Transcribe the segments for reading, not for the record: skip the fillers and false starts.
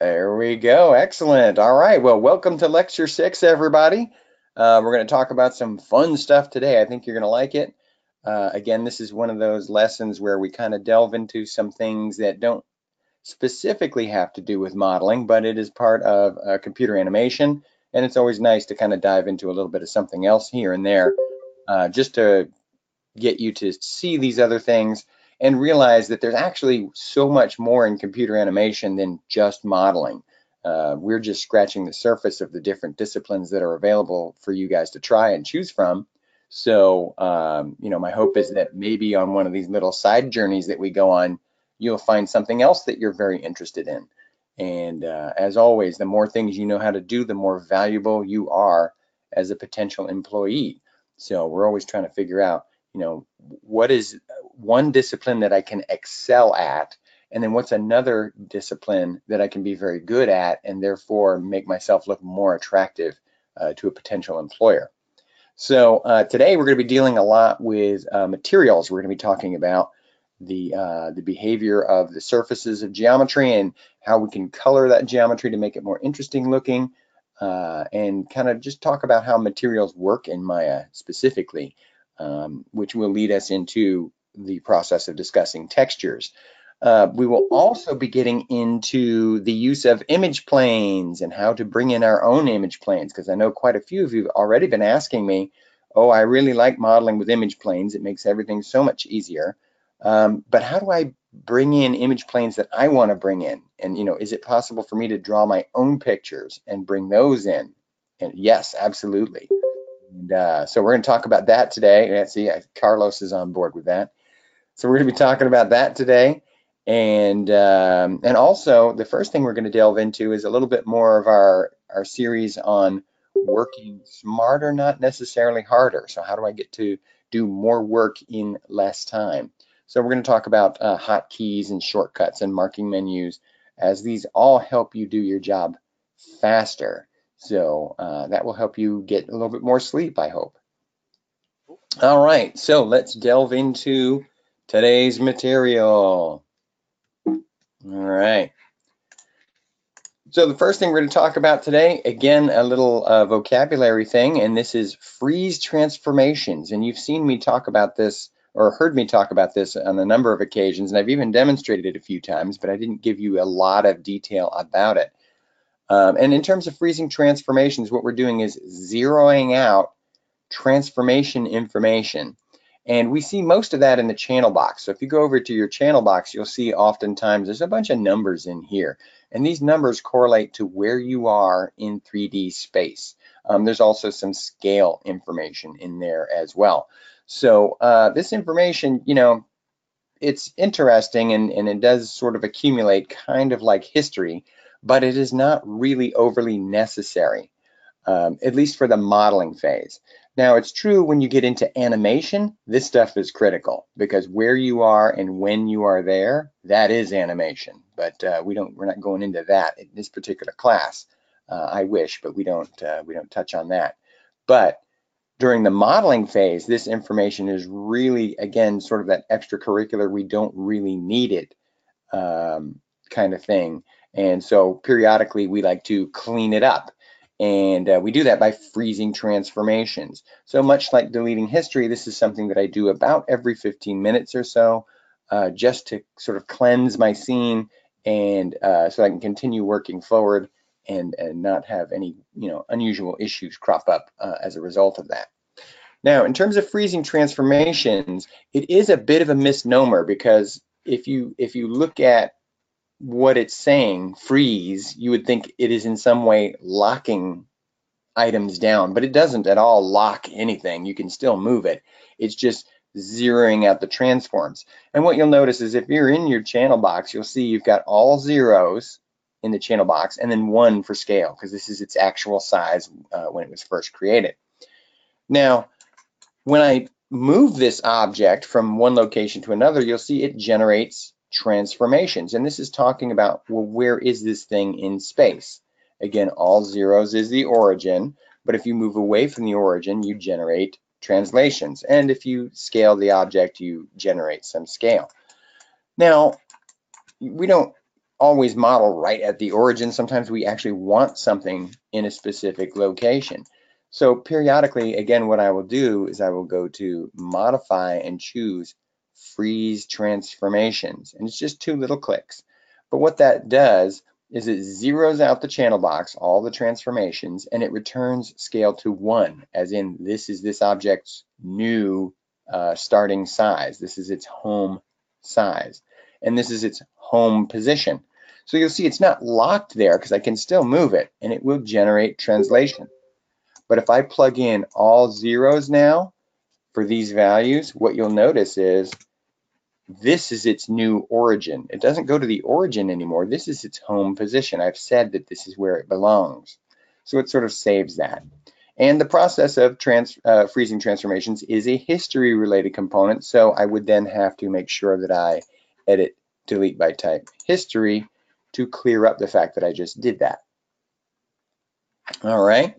There we go. Excellent. All right. Well, welcome to Lecture 6, everybody. We're going to talk about some fun stuff today. I think you're going to like it. Again, this is one of those lessons where we kind of delve into some things that don't specifically have to do with modeling, but it is part of computer animation. And it's always nice to kind of dive into a little bit of something else here and there, just to get you to see these other things and realize that there's actually so much more in computer animation than just modeling. We're just scratching the surface of the different disciplines that are available for you guys to try and choose from. So, my hope is that maybe on one of these little side journeys that we go on, you'll find something else that you're very interested in. And as always, the more things you know how to do, the more valuable you are as a potential employee. So we're always trying to figure out, what is one discipline that I can excel at, and then what's another discipline that I can be very good at and therefore make myself look more attractive to a potential employer. So today we're going to be dealing a lot with materials. We're going to be talking about the behavior of the surfaces of geometry and how we can color that geometry to make it more interesting looking, and kind of just talk about how materials work in Maya specifically, which will lead us into the process of discussing textures. We will also be getting into the use of image planes and how to bring in our own image planes, because I know quite a few of you have already been asking me, oh, I really like modeling with image planes. It makes everything so much easier. But how do I bring in image planes that I want to bring in? And, is it possible for me to draw my own pictures and bring those in? And yes, absolutely. And so we're going to talk about that today. Let's see, Carlos is on board with that. So we're going to be talking about that today. And also the first thing we're going to delve into is a little bit more of our series on working smarter, not necessarily harder. So how do I get to do more work in less time? So we're going to talk about hotkeys and shortcuts and marking menus, as these all help you do your job faster. So that will help you get a little bit more sleep, I hope. All right, so let's delve into today's material. All right. So the first thing we're going to talk about today, again, a little vocabulary thing, and this is freeze transformations. And you've seen me talk about this, or heard me talk about this on a number of occasions, and I've even demonstrated it a few times, but I didn't give you a lot of detail about it. And in terms of freezing transformations, what we're doing is zeroing out transformation information. And we see most of that in the channel box. So if you go over to your channel box, you'll see oftentimes there's a bunch of numbers in here. And these numbers correlate to where you are in 3D space. There's also some scale information in there as well. So this information, it's interesting, and it does sort of accumulate kind of like history, but it is not really overly necessary, at least for the modeling phase. Now, it's true when you get into animation, this stuff is critical, because where you are and when you are there, that is animation. But we're not going into that in this particular class. I wish, but we don't touch on that. But during the modeling phase, this information is really, again, sort of that extracurricular, we don't really need it kind of thing. And so periodically we like to clean it up. And we do that by freezing transformations. So much like deleting history, this is something that I do about every 15 minutes or so, just to sort of cleanse my scene, and so I can continue working forward and not have any unusual issues crop up as a result of that. Now, in terms of freezing transformations, it is a bit of a misnomer, because if you look at what it's saying, freeze, you would think it is in some way locking items down, but it doesn't at all lock anything. You can still move it. It's just zeroing out the transforms. And what you'll notice is if you're in your channel box, you'll see you've got all zeros in the channel box and then 1 for scale, because this is its actual size when it was first created. Now, when I move this object from one location to another, you'll see it generates transformations. And this is talking about, well, where is this thing in space? Again, all zeros is the origin, but if you move away from the origin, you generate translations. And if you scale the object, you generate some scale. Now, we don't always model right at the origin. Sometimes we actually want something in a specific location. So periodically, again, what I will do is I will go to modify and choose freeze transformations. And it's just 2 little clicks. But what that does is it zeroes out the channel box, all the transformations, and it returns scale to 1, as in this is this object's new starting size. This is its home size. And this is its home position. So you'll see it's not locked there because I can still move it and it will generate translation. But if I plug in all zeros now for these values, what you'll notice is this is its new origin. It doesn't go to the origin anymore. This is its home position. I've said that this is where it belongs. So it sort of saves that. And the process of freezing transformations is a history related component. So I would then have to make sure that I edit delete by type history to clear up the fact that I just did that. All right.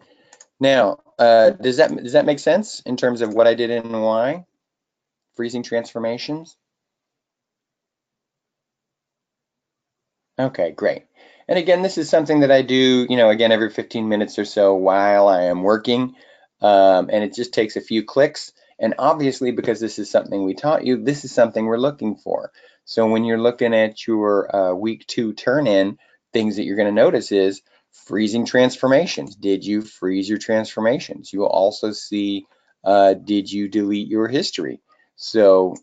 Now, does that make sense in terms of what I did and why? Freezing transformations? Okay, great. And again, this is something that I do, again, every 15 minutes or so while I am working. And it just takes a few clicks. And obviously, because this is something we taught you, this is something we're looking for. So when you're looking at your week 2 turn-in, things that you're going to notice is freezing transformations. Did you freeze your transformations? You will also see, did you delete your history? So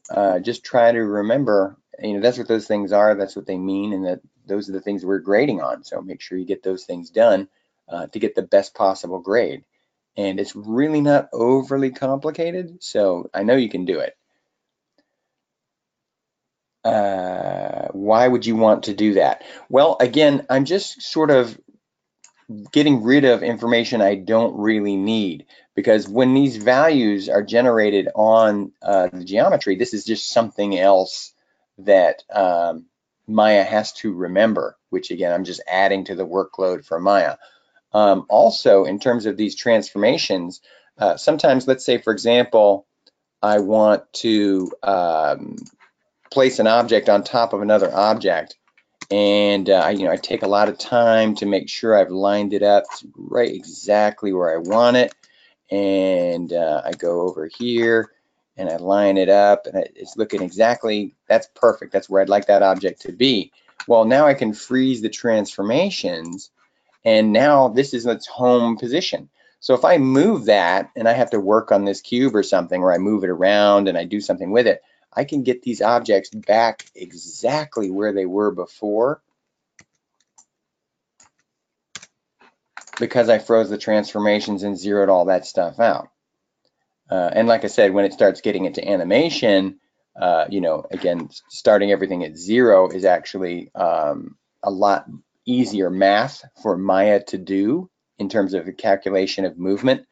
just try to remember, that's what those things are. That's what they mean, and that those are the things we're grading on. So make sure you get those things done to get the best possible grade. And it's really not overly complicated, so I know you can do it. Why would you want to do that? Well, again, I'm just sort of getting rid of information I don't really need, because when these values are generated on the geometry, this is just something else that Maya has to remember, which again, I'm just adding to the workload for Maya. Also, in terms of these transformations, sometimes, let's say, for example, I want to place an object on top of another object. And I take a lot of time to make sure I've lined it up right exactly where I want it. And I go over here and I line it up, and it's looking exactly, that's perfect. That's where I'd like that object to be. Well, now I can freeze the transformations, and now this is its home position. So if I move that and I have to work on this cube or something, or I move it around and I do something with it, I can get these objects back exactly where they were before because I froze the transformations and zeroed all that stuff out. And like I said, when it starts getting into animation, again, starting everything at 0 is actually a lot easier math for Maya to do in terms of the calculation of movement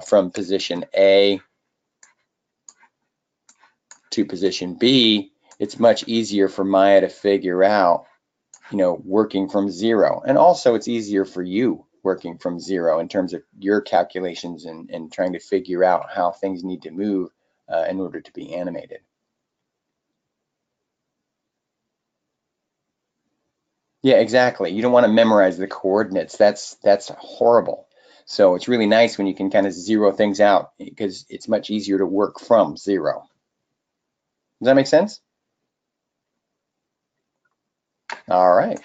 from position A to position B. It's much easier for Maya to figure out, working from 0. And also it's easier for you working from 0 in terms of your calculations and trying to figure out how things need to move in order to be animated. Yeah, exactly. You don't want to memorize the coordinates. That's horrible. So it's really nice when you can kind of zero things out, because it's much easier to work from 0. Does that make sense? All right.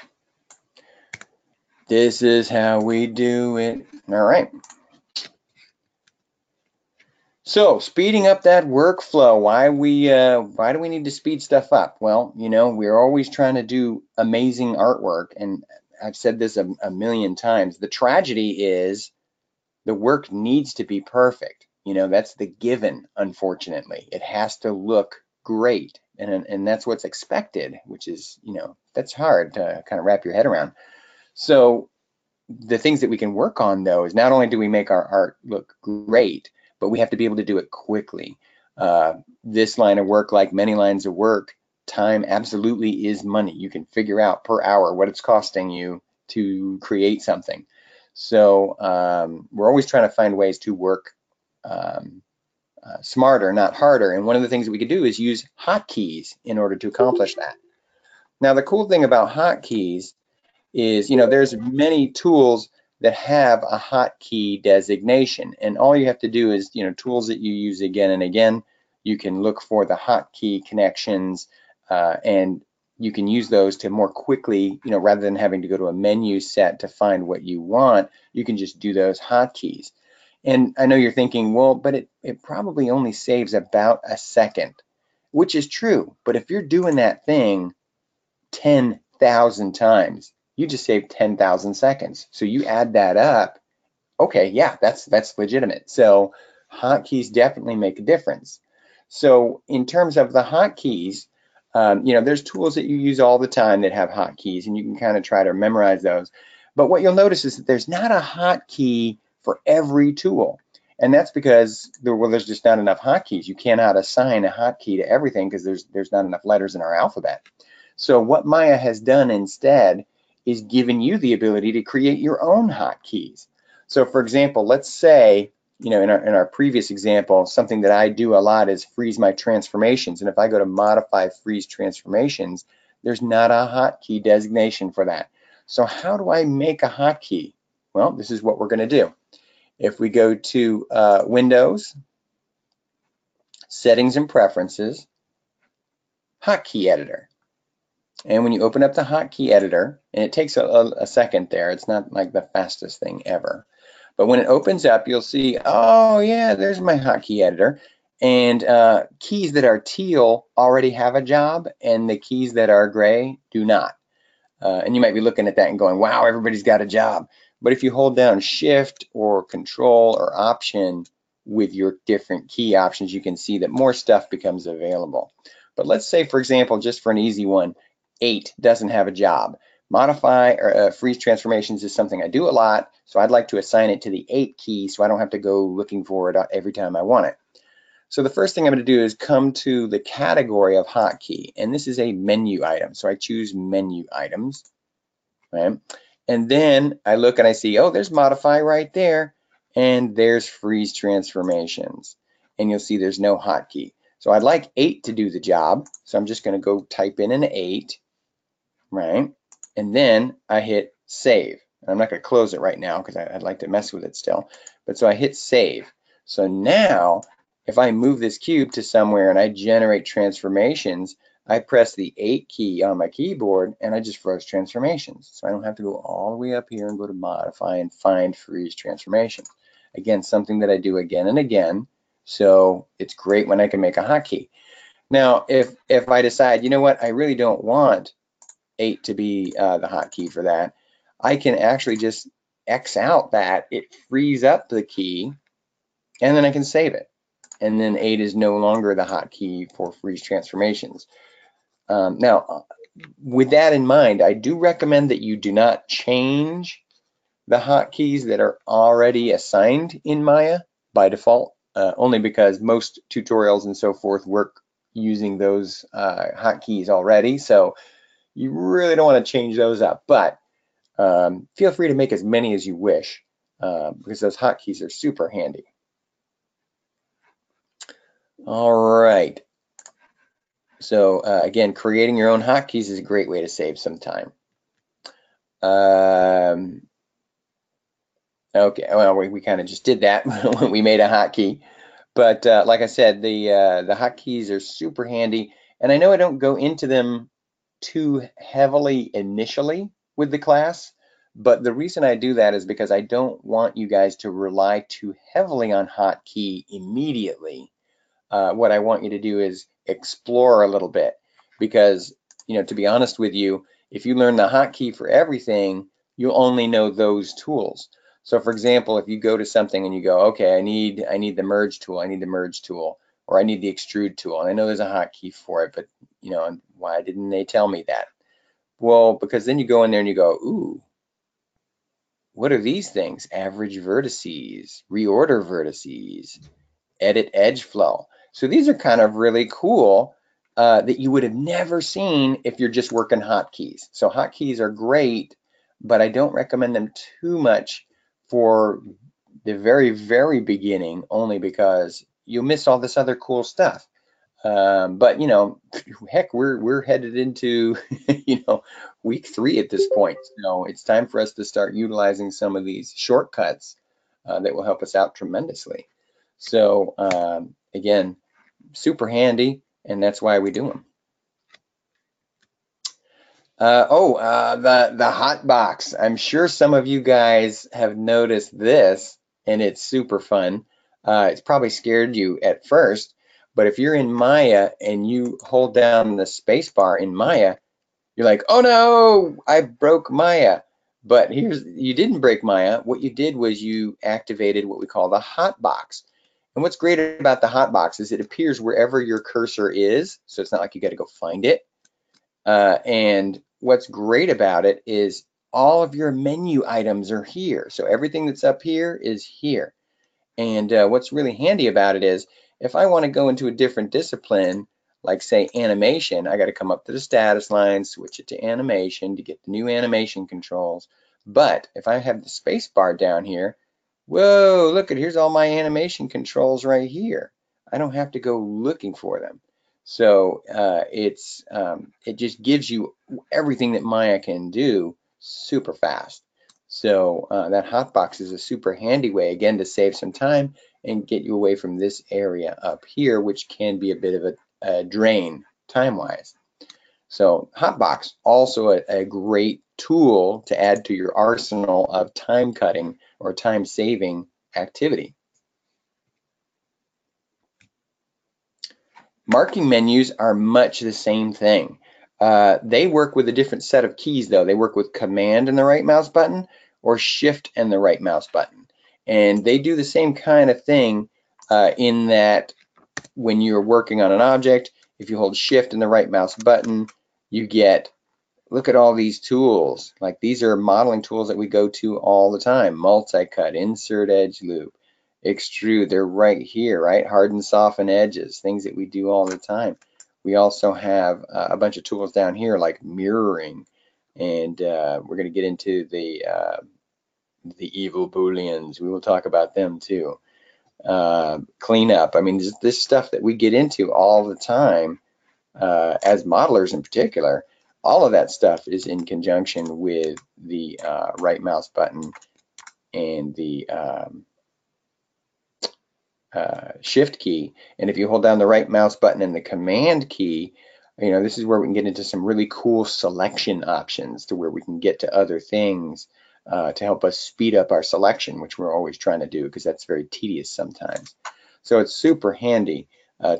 This is how we do it. All right. So speeding up that workflow, why do we need to speed stuff up? Well, we're always trying to do amazing artwork, and I've said this a million times. The tragedy is the work needs to be perfect. That's the given, unfortunately. It has to look great, and that's what's expected, which is, that's hard to kind of wrap your head around. So the things that we can work on, though, is not only do we make our art look great, but we have to be able to do it quickly. This line of work, like many lines of work, time absolutely is money. You can figure out per hour what it's costing you to create something. So we're always trying to find ways to work smarter, not harder. And one of the things that we could do is use hotkeys in order to accomplish that. Now, the cool thing about hotkeys is, there's many tools that have a hotkey designation, and all you have to do is, tools that you use again and again, you can look for the hotkey connections, and you can use those to more quickly, rather than having to go to a menu set to find what you want, you can just do those hotkeys. And I know you're thinking, well, but it probably only saves about a second, which is true. But if you're doing that thing 10,000 times, you just saved 10,000 seconds. So you add that up. Okay, yeah, that's legitimate. So hotkeys definitely make a difference. So in terms of the hotkeys, there's tools that you use all the time that have hotkeys, and you can kind of try to memorize those. But what you'll notice is that there's not a hotkey for every tool. And that's because there's just not enough hotkeys. You cannot assign a hotkey to everything because there's not enough letters in our alphabet. So what Maya has done instead is given you the ability to create your own hotkeys. So for example, let's say, in our previous example, something that I do a lot is freeze my transformations. And if I go to modify freeze transformations, there's not a hotkey designation for that. So how do I make a hotkey? Well, this is what we're going to do. If we go to Windows, Settings and Preferences, Hotkey Editor. And when you open up the hotkey editor, and it takes a second there, it's not like the fastest thing ever. But when it opens up, you'll see, oh yeah, there's my hotkey editor. And keys that are teal already have a job, and the keys that are gray do not. And you might be looking at that and going, wow, everybody's got a job. But if you hold down Shift or Control or Option with your different key options, you can see that more stuff becomes available. But let's say, for example, just for an easy one, 8 doesn't have a job. Modify or freeze transformations is something I do a lot, so I'd like to assign it to the 8 key so I don't have to go looking for it every time I want it. So the first thing I'm going to do is come to the category of hotkey, and this is a menu item. So I choose menu items, right? And then I look and I see, oh, there's modify right there, and there's freeze transformations. And you'll see there's no hotkey. So I'd like 8 to do the job. So I'm just going to go type in an 8, right? And then I hit save. And I'm not going to close it right now because I'd like to mess with it still. But so I hit save. So now if I move this cube to somewhere and I generate transformations, I press the 8 key on my keyboard and I just froze transformations. So I don't have to go all the way up here and go to modify and find freeze transformations. Again, something that I do again and again. So it's great when I can make a hotkey. Now, if I decide, you know what, I really don't want 8 to be the hotkey for that, I can actually just X out that, it frees up the key, and then I can save it. And then 8 is no longer the hotkey for freeze transformations. Now, with that in mind, I do recommend that you do not change the hotkeys that are already assigned in Maya by default, only because most tutorials and so forth work using those hotkeys already. So you really don't want to change those up, but feel free to make as many as you wish because those hotkeys are super handy. All right. So again, creating your own hotkeys is a great way to save some time. Okay, well, we kind of just did that when we made a hotkey. But like I said, the hotkeys are super handy. And I know I don't go into them too heavily initially with the class, but the reason I do that is because I don't want you guys to rely too heavily on hotkey immediately. What I want you to do is explore a little bit because, to be honest with you, if you learn the hotkey for everything, you'll only know those tools. So for example, if you go to something and you go, okay, I need the merge tool, I need the merge tool, or I need the extrude tool, and I know there's a hotkey for it, but why didn't they tell me that? Well, because then you go in there and you go, ooh, what are these things? Average vertices, reorder vertices, edit edge flow. So these are kind of really cool that you would have never seen if you're just working hotkeys. So hotkeys are great, but I don't recommend them too much for the very, very beginning, only because you miss all this other cool stuff. But you know, heck, we're headed into you know, week 3 at this point. So it's time for us to start utilizing some of these shortcuts that will help us out tremendously. So again, super handy, and that's why we do them. The hot box. I'm sure some of you guys have noticed this, and it's super fun. It's probably scared you at first, but if you're in Maya and you hold down the space bar in Maya, you're like, oh no, I broke Maya. But you didn't break Maya. What you did was you activated what we call the hot box. And what's great about the hot box is it appears wherever your cursor is, so it's not like you got to go find it. And what's great about it is all of your menu items are here. So everything that's up here is here. And what's really handy about it is if I want to go into a different discipline, like say animation, I got to come up to the status line, switch it to animation to get the new animation controls. But if I have the space bar down here, whoa, look at here's all my animation controls right here. I don't have to go looking for them. So it just gives you everything that Maya can do super fast. So that hotbox is a super handy way, again, to save some time and get you away from this area up here, which can be a bit of a drain time-wise. So hotbox, also a great tool to add to your arsenal of time-cutting or time-saving activity. Marking menus are much the same thing. They work with a different set of keys though. They work with Command and the right mouse button or Shift and the right mouse button. And they do the same kind of thing in that when you're working on an object, if you hold Shift and the right mouse button, you get, look at all these tools. Like these are modeling tools that we go to all the time. Multi-cut, insert edge loop, extrude, they're right here, right? Harden, soften edges, things that we do all the time. We also have a bunch of tools down here like mirroring, and we're going to get into the evil booleans. We will talk about them too. Cleanup. I mean, this stuff that we get into all the time as modelers in particular. All of that stuff is in conjunction with the right mouse button and the Shift key. And if you hold down the right mouse button and the Command key, you know, this is where we can get into some really cool selection options to where we can get to other things to help us speed up our selection, which we're always trying to do because that's very tedious sometimes. So it's super handy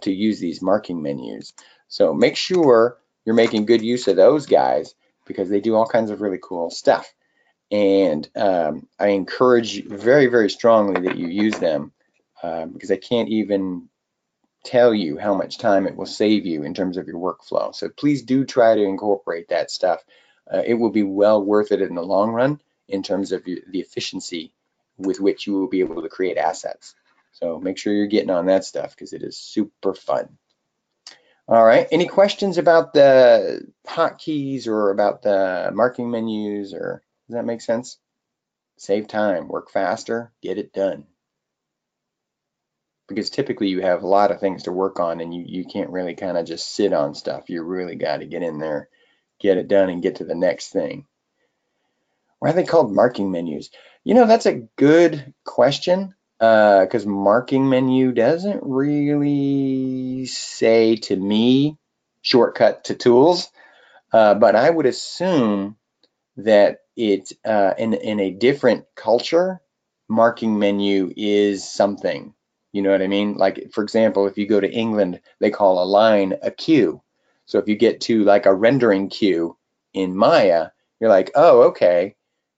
to use these marking menus. So make sure you're making good use of those guys because they do all kinds of really cool stuff. And I encourage you very, very strongly that you use them because I can't even tell you how much time it will save you in terms of your workflow. So please do try to incorporate that stuff. It will be well worth it in the long run in terms of the efficiency with which you will be able to create assets. So make sure you're getting on that stuff because it is super fun. All right, any questions about the hotkeys or about the marking menus, or does that make sense? Save time, work faster, get it done. Because typically you have a lot of things to work on and you can't really kind of just sit on stuff. You really got to get in there, get it done, and get to the next thing. Why are they called marking menus? You know, that's a good question because marking menu doesn't really say to me shortcut to tools, but I would assume that it in a different culture, marking menu is something. You know what I mean? Like, for example, if you go to England, they call a line a queue. So if you get to like a rendering queue in Maya, you're like, oh, okay,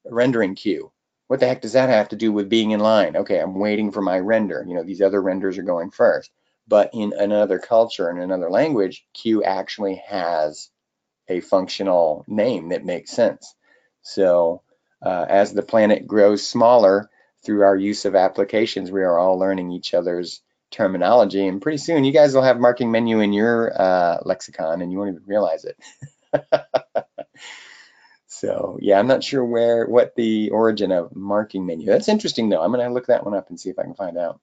rendering queue. What the heck does that have to do with being in line? Okay, I'm waiting for my render. You know, these other renders are going first. But in another culture, in another language, queue actually has a functional name that makes sense. So as the planet grows smaller through our use of applications, we are all learning each other's terminology. And pretty soon you guys will have marking menu in your lexicon and you won't even realize it. So yeah, I'm not sure what the origin of marking menu. That's interesting though. I'm going to look that one up and see if I can find out.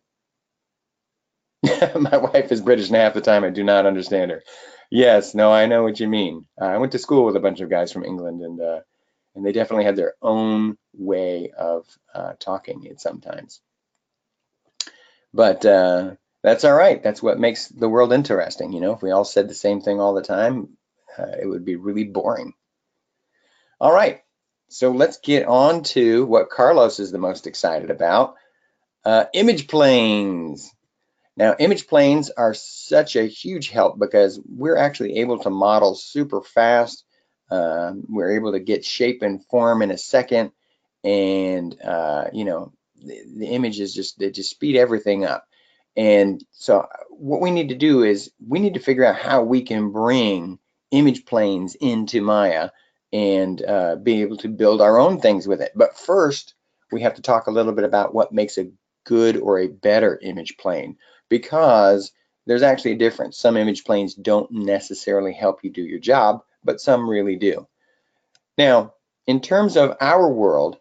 My wife is British, and half the time I do not understand her. Yes, no, I know what you mean. I went to school with a bunch of guys from England, and they definitely had their own way of talking it sometimes. But that's all right. That's what makes the world interesting. You know, if we all said the same thing all the time, it would be really boring. All right, so let's get on to what Carlos is the most excited about, image planes. Now, image planes are such a huge help because we're actually able to model super fast. We're able to get shape and form in a second, and you know, the images they just speed everything up. And so, what we need to do is we need to figure out how we can bring image planes into Maya and be able to build our own things with it. But first, we have to talk a little bit about what makes a good or a better image plane, because there's actually a difference. Some image planes don't necessarily help you do your job, but some really do. Now, in terms of our world,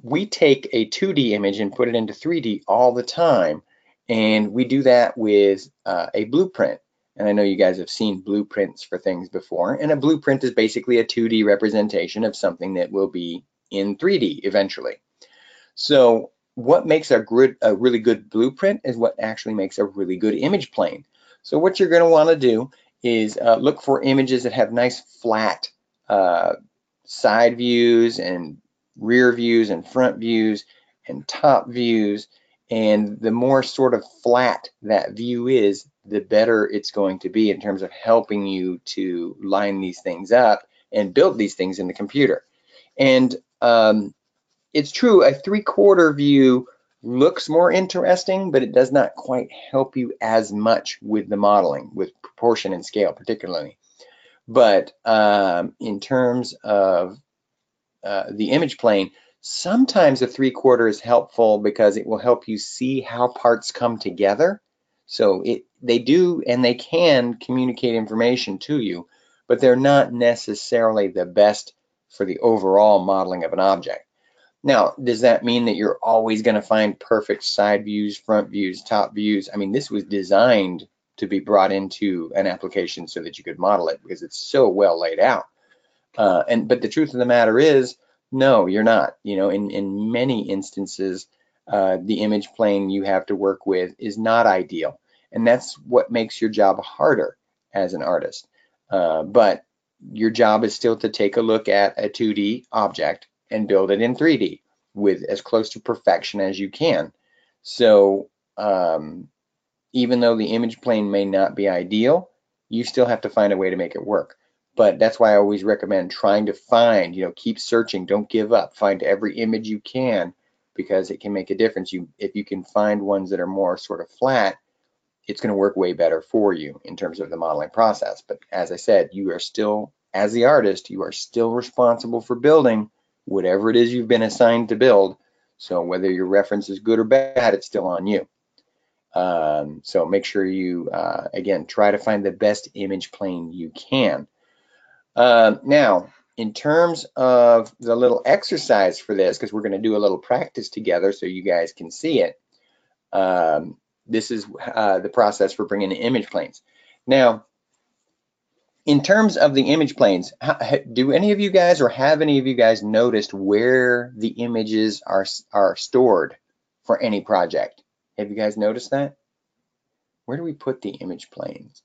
we take a 2D image and put it into 3D all the time, and we do that with a blueprint. And I know you guys have seen blueprints for things before, and a blueprint is basically a 2D representation of something that will be in 3D eventually. So what makes a really good blueprint is what actually makes a really good image plane. So what you're going to want to do is look for images that have nice flat uh, side views and rear views and front views and top views. And the more sort of flat that view is, the better it's going to be in terms of helping you to line these things up and build these things in the computer. And it's true, a three-quarter view looks more interesting, but it does not quite help you as much with the modeling, with proportion and scale particularly. But in terms of the image plane, sometimes a three-quarter is helpful because it will help you see how parts come together. So they do and they can communicate information to you, but they're not necessarily the best for the overall modeling of an object. Now, does that mean that you're always going to find perfect side views, front views, top views? I mean, this was designed to be brought into an application so that you could model it because it's so well laid out. But the truth of the matter is, no, you're not. You know, in many instances, the image plane you have to work with is not ideal, and that's what makes your job harder as an artist. But your job is still to take a look at a 2D object and build it in 3D with as close to perfection as you can. So even though the image plane may not be ideal, you still have to find a way to make it work. But that's why I always recommend trying to find, you know, keep searching, don't give up, find every image you can, because it can make a difference. If you can find ones that are more sort of flat, it's going to work way better for you in terms of the modeling process. But as I said, you are still, as the artist, you are still responsible for building whatever it is you've been assigned to build. So whether your reference is good or bad, it's still on you. So make sure you, again, try to find the best image plane you can. Now, in terms of the little exercise for this, because we're going to do a little practice together so you guys can see it, this is the process for bringing in image planes. Now, in terms of the image planes, do any of you guys or have any of you guys noticed where the images are stored for any project? Have you guys noticed that? Where do we put the image planes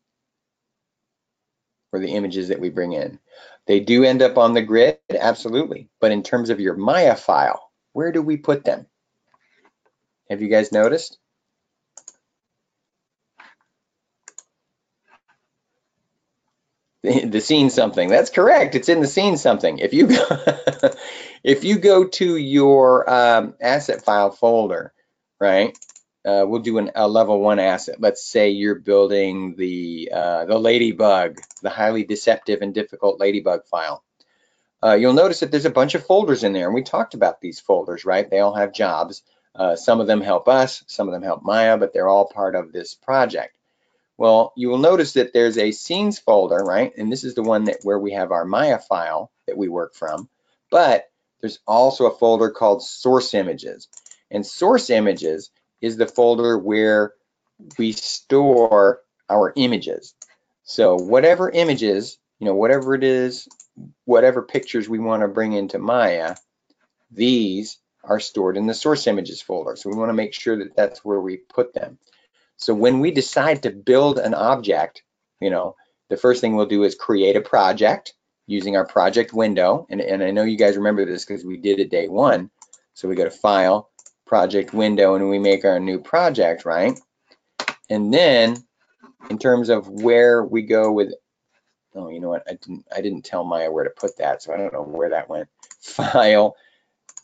for the images that we bring in? They do end up on the grid, absolutely. But in terms of your Maya file, where do we put them? Have you guys noticed? The scene something. That's correct. It's in the scene something. If you go, if you go to your asset file folder, right? We'll do a level 1 asset. Let's say you're building the ladybug, the highly deceptive and difficult ladybug file. You'll notice that there's a bunch of folders in there, and we talked about these folders, right? They all have jobs. Some of them help us, some of them help Maya, but they're all part of this project. Well, you will notice that there's a scenes folder, right? And this is the one where we have our Maya file that we work from. But there's also a folder called source images. And source images is the folder where we store our images. So whatever images, whatever it is, whatever pictures we want to bring into Maya, these are stored in the source images folder. So we want to make sure that that's where we put them. So when we decide to build an object, the first thing we'll do is create a project using our project window. And I know you guys remember this because we did it day one. So we go to File, Project Window, and we make our new project, right? And then in terms of where we go with, oh, you know what? I didn't tell Maya where to put that, so I don't know where that went. File,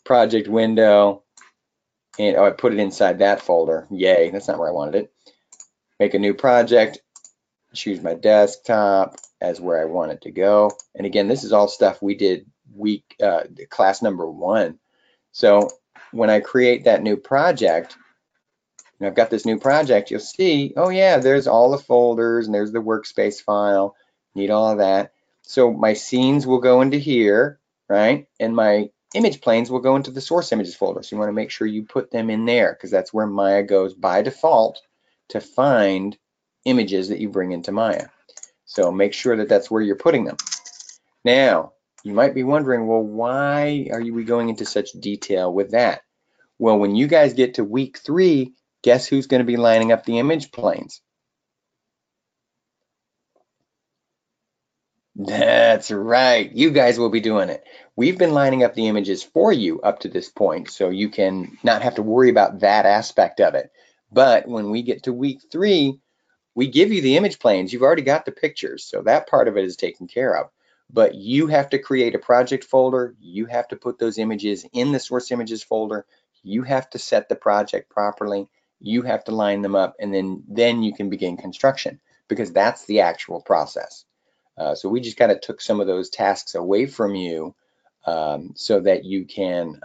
Project Window, and I put it inside that folder. Yay, that's not where I wanted it. Make a new project, choose my desktop as where I want it to go. And again, this is all stuff we did class number 1. So when I create that new project, and I've got this new project, you'll see, oh yeah, there's all the folders and there's the workspace file, need all of that. So my scenes will go into here, right? And my image planes will go into the source images folder. So you want to make sure you put them in there because that's where Maya goes by default to find images that you bring into Maya. So make sure that that's where you're putting them. Now, you might be wondering, well, why are we going into such detail with that? Well, when you guys get to week 3, guess who's going to be lining up the image planes? That's right. You guys will be doing it. We've been lining up the images for you up to this point, so you can not have to worry about that aspect of it. But when we get to week 3, we give you the image planes. You've already got the pictures, so that part of it is taken care of. But you have to create a project folder. You have to put those images in the source images folder. You have to set the project properly. You have to line them up, and then you can begin construction because that's the actual process. So we just kind of took some of those tasks away from you so that you can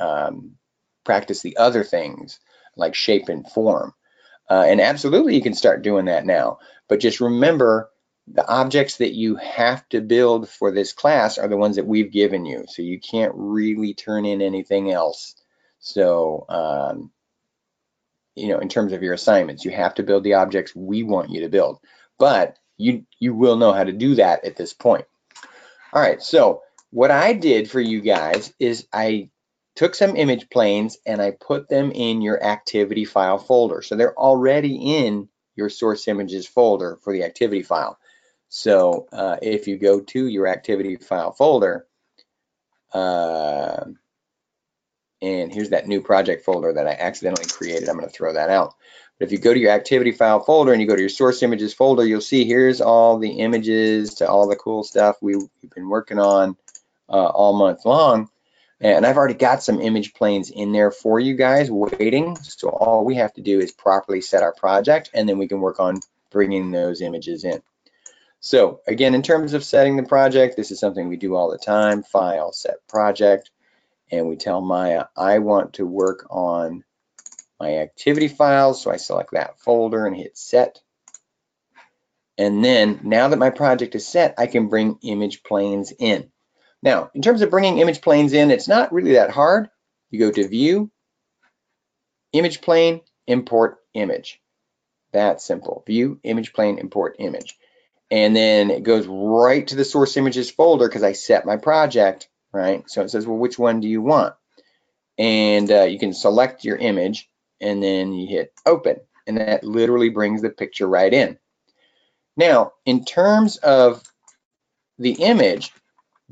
practice the other things like shape and form. And absolutely you can start doing that now. But just remember, the objects that you have to build for this class are the ones that we've given you. So you can't really turn in anything else. So, in terms of your assignments, you have to build the objects we want you to build. But you will know how to do that at this point. All right, so what I did for you guys is I took some image planes and I put them in your activity file folder. So they're already in your source images folder for the activity file. So if you go to your activity file folder, and here's that new project folder that I accidentally created. I'm going to throw that out. But if you go to your activity file folder and you go to your source images folder, you'll see here's all the images to all the cool stuff we've been working on all month long. And I've already got some image planes in there for you guys waiting. So all we have to do is properly set our project, and then we can work on bringing those images in. So again, in terms of setting the project, this is something we do all the time. File, set project. And we tell Maya, I want to work on my activity files. So I select that folder and hit set. And then now that my project is set, I can bring image planes in. Now, in terms of bringing image planes in, it's not really that hard. You go to View, Image Plane, Import Image. That's simple. View, Image Plane, Import Image. And then it goes right to the source images folder because I set my project, right? So it says, well, which one do you want? And you can select your image and then you hit Open. And that literally brings the picture right in. Now, in terms of the image,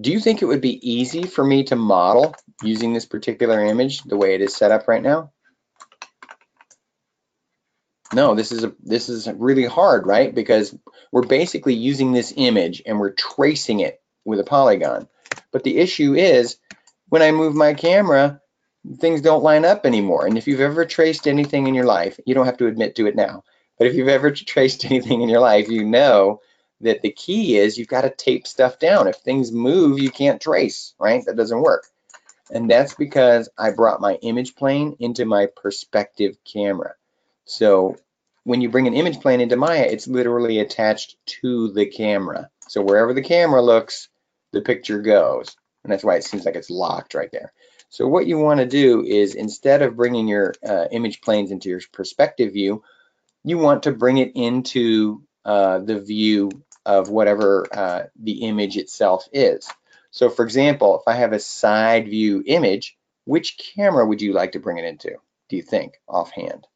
do you think it would be easy for me to model using this particular image the way it is set up right now? No, this is really hard, right? Because we're basically using this image and we're tracing it with a polygon. But the issue is when I move my camera, things don't line up anymore. And if you've ever traced anything in your life, you don't have to admit to it now, but if you've ever traced anything in your life, you know that the key is you've got to tape stuff down. If things move, you can't trace, right? That doesn't work. And that's because I brought my image plane into my perspective camera. So when you bring an image plane into Maya, it's literally attached to the camera. So wherever the camera looks, the picture goes. And that's why it seems like it's locked right there. So what you want to do is instead of bringing your image planes into your perspective view, you want to bring it into the view of whatever the image itself is. So for example, if I have a side view image, which camera would you like to bring it into, do you think, offhand?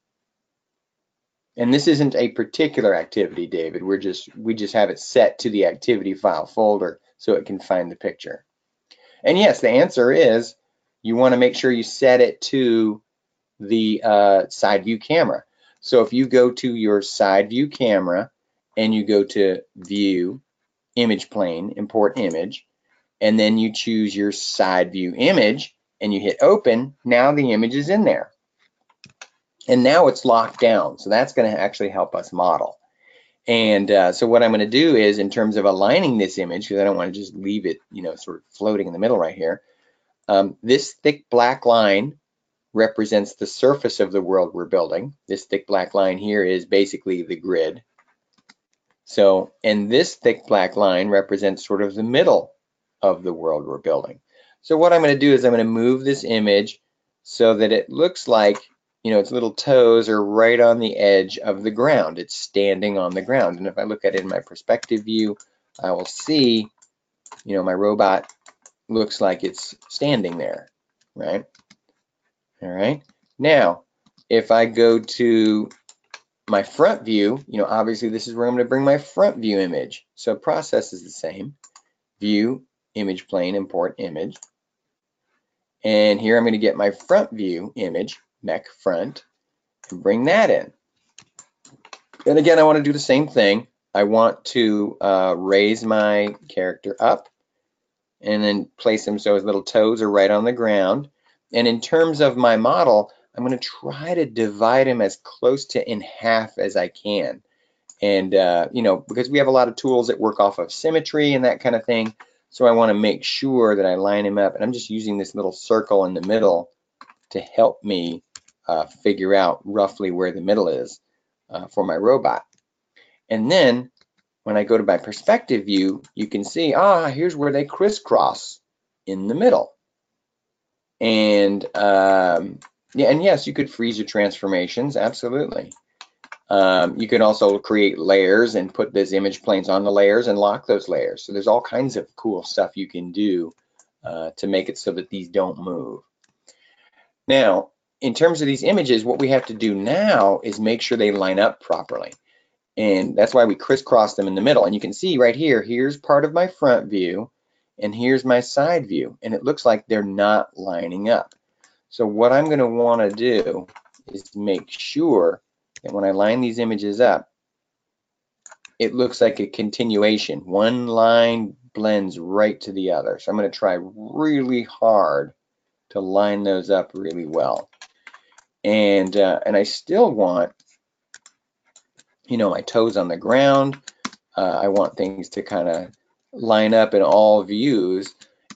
And this isn't a particular activity, David. We just have it set to the activity file folder so it can find the picture. And yes, the answer is you want to make sure you set it to the side view camera. So if you go to your side view camera and you go to View, Image Plane, Import Image, and then you choose your side view image and you hit Open, now the image is in there. And now it's locked down. So that's going to actually help us model. And so what I'm going to do is, in terms of aligning this image, because I don't want to just leave it, sort of floating in the middle right here, this thick black line represents the surface of the world we're building. This thick black line here is basically the grid. So, and this thick black line represents sort of the middle of the world we're building. So what I'm going to do is I'm going to move this image so that it looks like, its little toes are right on the edge of the ground. It's standing on the ground. And if I look at it in my perspective view, I will see, my robot looks like it's standing there, right? All right. Now, if I go to my front view, obviously this is where I'm going to bring my front view image. So process is the same. View, Image Plane, Import Image. And here I'm going to get my front view image, mech front, and bring that in. And again, I want to do the same thing. I want to raise my character up and then place him so his little toes are right on the ground. And in terms of my model, I'm going to try to divide him as close to in half as I can. And, because we have a lot of tools that work off of symmetry and that kind of thing. So I want to make sure that I line him up. And I'm just using this little circle in the middle to help me figure out roughly where the middle is for my robot. And then when I go to my perspective view, you can see, here's where they crisscross in the middle. And and yes, you could freeze your transformations, absolutely. You can also create layers and put those image planes on the layers and lock those layers. So there's all kinds of cool stuff you can do to make it so that these don't move. Now, in terms of these images, what we have to do now is make sure they line up properly. And that's why we crisscross them in the middle. And you can see right here, here's part of my front view, and here's my side view. And it looks like they're not lining up. So what I'm going to want to do is make sure that when I line these images up, it looks like a continuation. One line blends right to the other. So I'm going to try really hard to line those up really well. And I still want, my toes on the ground. I want things to kind of line up in all views.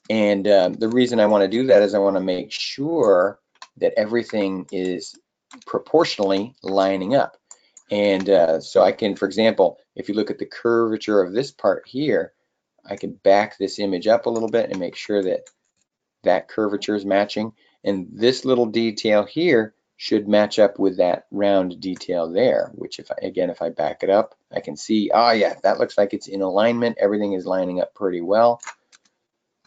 And the reason I want to do that is I want to make sure that everything is proportionally lining up. And so I can, for example, if you look at the curvature of this part here, I can back this image up a little bit and make sure that that curvature is matching. And this little detail here should match up with that round detail there, which if I back it up, I can see, yeah, that looks like it's in alignment. Everything is lining up pretty well.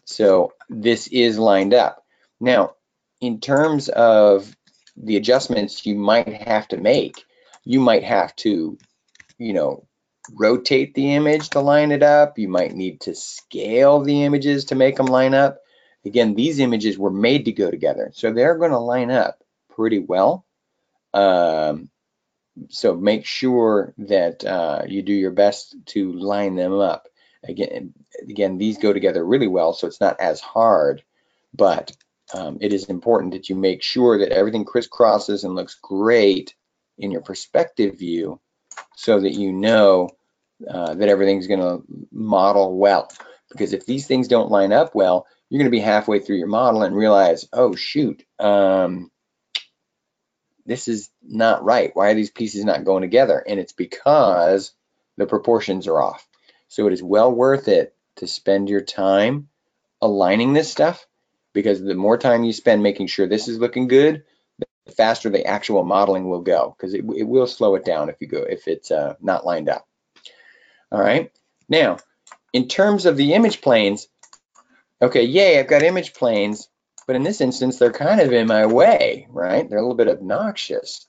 So this is lined up. Now, in terms of the adjustments you might have to make, you might have to, rotate the image to line it up. You might need to scale the images to make them line up. Again, these images were made to go together, so they're going to line up pretty well. So make sure that you do your best to line them up. Again, these go together really well, so it's not as hard, but it is important that you make sure that everything crisscrosses and looks great in your perspective view so that you know that everything's going to model well. Because if these things don't line up well, you're going to be halfway through your model and realize, oh shoot, this is not right. Why are these pieces not going together? And it's because the proportions are off. So it is well worth it to spend your time aligning this stuff, because the more time you spend making sure this is looking good, the faster the actual modeling will go, because it will slow it down if it's not lined up. All right. Now, in terms of the image planes, okay, yay, I've got image planes, but in this instance, they're kind of in my way, right? They're a little bit obnoxious,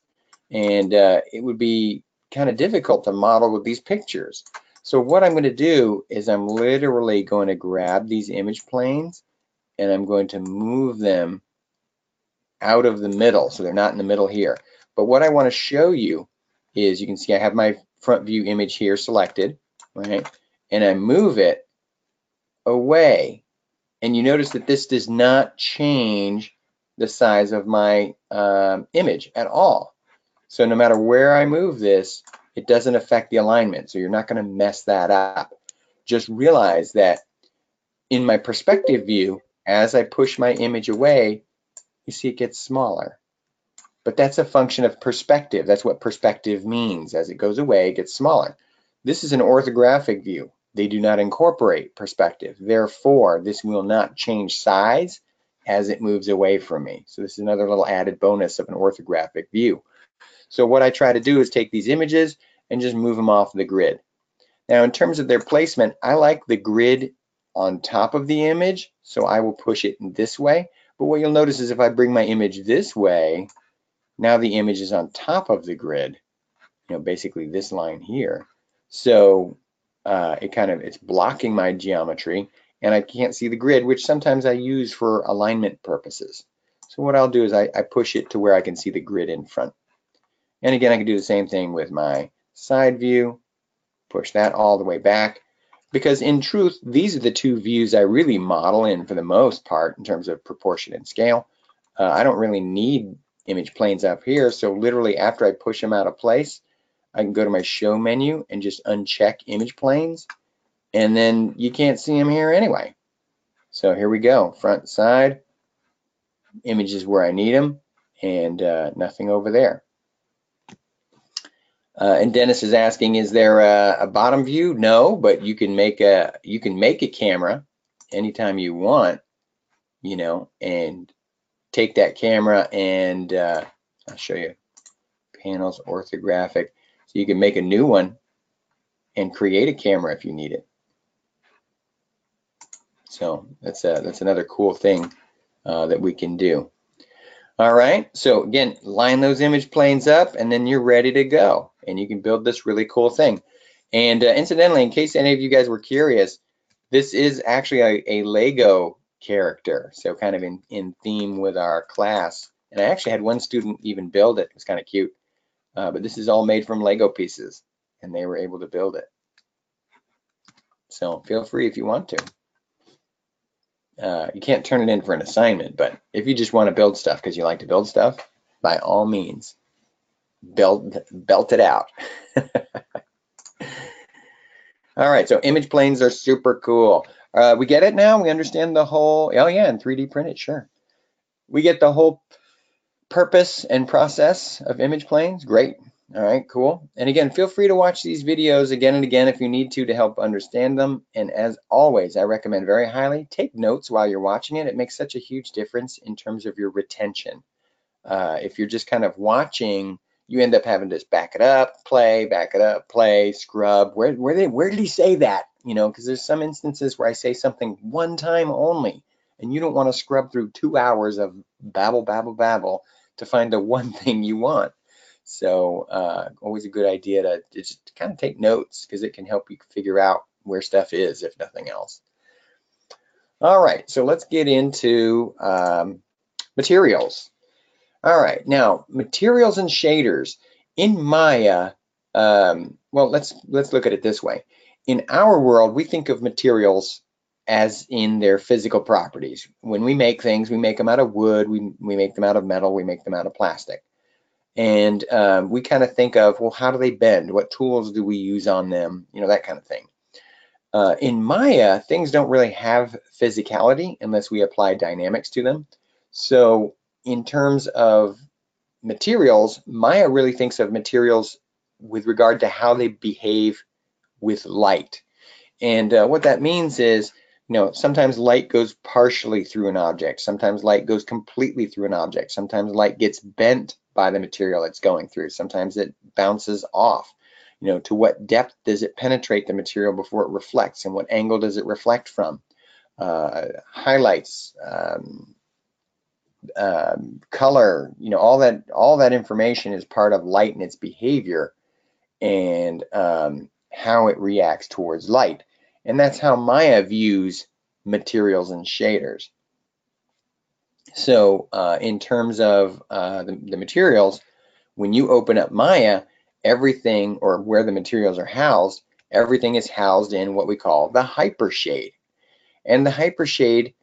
and it would be kind of difficult to model with these pictures. So what I'm going to do is I'm literally going to grab these image planes and I'm going to move them out of the middle, so they're not in the middle here. But what I want to show you is, you can see I have my front view image here selected, right? And I move it away. And you notice that this does not change the size of my image at all. So no matter where I move this, it doesn't affect the alignment. So you're not going to mess that up. Just realize that in my perspective view, as I push my image away, you see it gets smaller. But that's a function of perspective. That's what perspective means. As it goes away, it gets smaller. This is an orthographic view. They do not incorporate perspective. Therefore, this will not change size as it moves away from me. So this is another little added bonus of an orthographic view. So what I try to do is take these images and just move them off the grid. Now, in terms of their placement, I like the grid on top of the image, so I will push it in this way. But what you'll notice is if I bring my image this way, now the image is on top of the grid, basically this line here. So it's blocking my geometry, and I can't see the grid, which sometimes I use for alignment purposes. So what I'll do is I push it to where I can see the grid in front. And again, I can do the same thing with my side view, push that all the way back, because in truth, these are the two views I really model in for the most part in terms of proportion and scale. I don't really need image planes up here, so literally after I push them out of place, I can go to my show menu and just uncheck image planes, and then you can't see them here anyway. So here we go, front, side, images where I need them, and nothing over there. And Dennis is asking, is there a bottom view? No, but you can make a camera anytime you want, and take that camera and I'll show you panels, orthographic. So you can make a new one and create a camera if you need it. So that's another cool thing that we can do. All right, so again, line those image planes up and then you're ready to go. And you can build this really cool thing. And incidentally, in case any of you guys were curious, this is actually a Lego character. So kind of in theme with our class. And I actually had one student even build it. It was kind of cute. But this is all made from Lego pieces and they were able to build it. So feel free if you want to. You can't turn it in for an assignment, but if you just want to build stuff because you like to build stuff, by all means, belt it out. All right, so image planes are super cool. We get it now? We understand the whole, oh yeah, and 3D print it, sure. We get the whole purpose and process of image planes, great. All right, cool. And again, feel free to watch these videos again and again if you need to help understand them. And as always, I recommend very highly, take notes while you're watching it. It makes such a huge difference in terms of your retention. If you're just kind of watching, you end up having to back it up, play, scrub. Where did he say that? Because there's some instances where I say something one time only, and you don't want to scrub through 2 hours of babble to find the one thing you want. So always a good idea to just kind of take notes because it can help you figure out where stuff is, if nothing else. All right, so let's get into materials. All right, now materials and shaders. In Maya, well, let's look at it this way. In our world, we think of materials as in their physical properties. When we make things, we make them out of wood, we make them out of metal, we make them out of plastic. And we kind of think of, well, how do they bend? What tools do we use on them? That kind of thing. In Maya, things don't really have physicality unless we apply dynamics to them. So in terms of materials, Maya really thinks of materials with regard to how they behave with light. And what that means is sometimes light goes partially through an object. Sometimes light goes completely through an object. Sometimes light gets bent by the material it's going through. Sometimes it bounces off. To what depth does it penetrate the material before it reflects, and what angle does it reflect from? Highlights, color, all that information is part of light and its behavior, and how it reacts towards light. And that's how Maya views materials and shaders. So in terms of the materials, when you open up Maya, everything, or where the materials are housed, everything is housed in what we call the hypershade. And the hypershade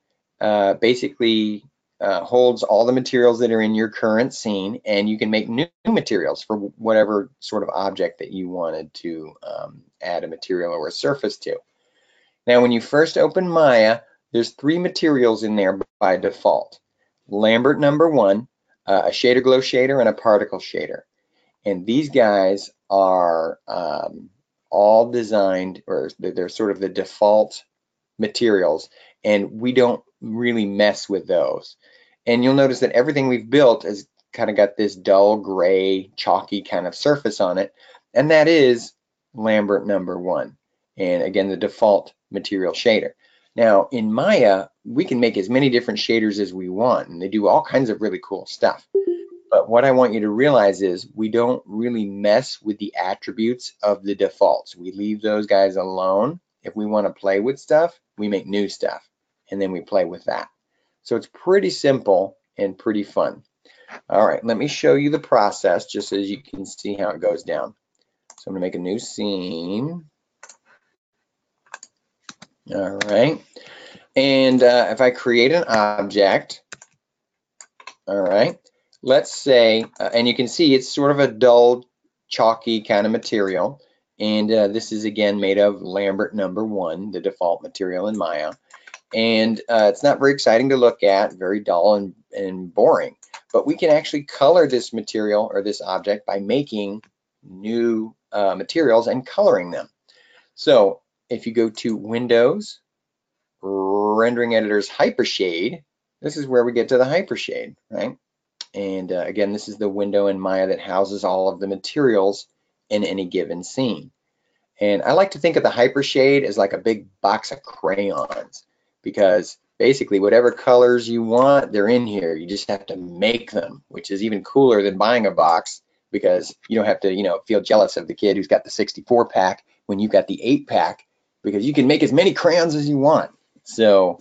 basically holds all the materials that are in your current scene, and you can make new materials for whatever sort of object that you wanted to add a material or a surface to. Now, when you first open Maya, there's 3 materials in there by default. Lambert number 1, a shader glow shader, and a particle shader. And these guys are all designed, or they're sort of the default materials, and we don't really mess with those. And you'll notice that everything we've built has kind of got this dull gray, chalky kind of surface on it, and that is Lambert number 1. And again, the default material shader. Now, in Maya, we can make as many different shaders as we want, and they do all kinds of really cool stuff. But what I want you to realize is we don't really mess with the attributes of the defaults. We leave those guys alone. If we want to play with stuff, we make new stuff, and then we play with that. So it's pretty simple and pretty fun. All right, let me show you the process just so you can see how it goes down. So I'm going to make a new scene. All right, and if I create an object, all right, let's say, and you can see it's sort of a dull, chalky kind of material, and this is again made of Lambert number 1, the default material in Maya, and it's not very exciting to look at, very dull and boring, but we can actually color this material or this object by making new materials and coloring them. So if you go to Windows, Rendering Editor's Hypershade, this is where we get to the hypershade, right? And again, this is the window in Maya that houses all of the materials in any given scene. And I like to think of the hypershade as like a big box of crayons, because basically whatever colors you want, they're in here. You just have to make them, which is even cooler than buying a box, because you don't have to, feel jealous of the kid who's got the 64 pack when you got the 8 pack, because you can make as many crayons as you want. So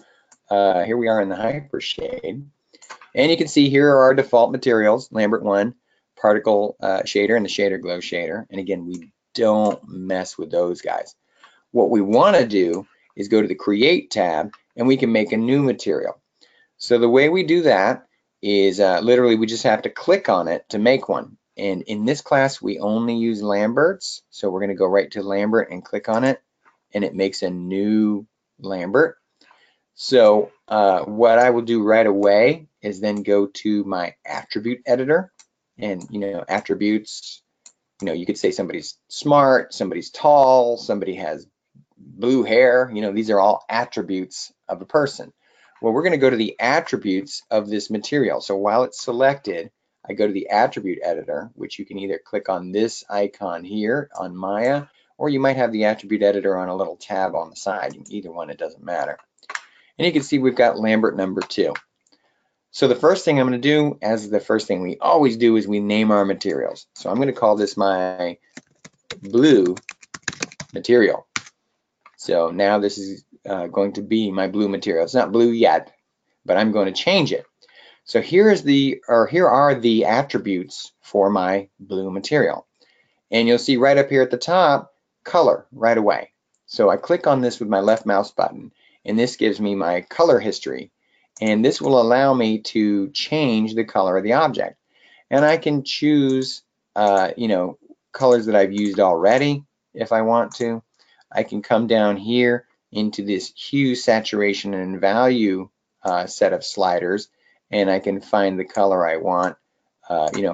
here we are in the hypershade. And you can see here are our default materials, Lambert 1, particle shader, and the shader glow shader. And again, we don't mess with those guys. What we want to do is go to the Create tab, and we can make a new material. So the way we do that is literally we just have to click on it to make one. And in this class, we only use Lamberts. So we're going to go right to Lambert and click on it, and it makes a new Lambert. So what I will do right away is then go to my attribute editor, and attributes, you could say somebody's smart, somebody's tall, somebody has blue hair, these are all attributes of a person. Well, we're going to go to the attributes of this material. So while it's selected, I go to the attribute editor, which you can either click on this icon here on Maya, or you might have the attribute editor on a little tab on the side. Either one, it doesn't matter. And you can see we've got Lambert number 2. So the first thing I'm going to do, as the first thing we always do, is we name our materials. So I'm going to call this my blue material. So now this is going to be my blue material. It's not blue yet, but I'm going to change it. So here are the attributes for my blue material. And you'll see right up here at the top, color right away. So I click on this with my left mouse button, and this gives me my color history. And this will allow me to change the color of the object. And I can choose, colors that I've used already if I want to. I can come down here into this hue, saturation, and value set of sliders, and I can find the color I want,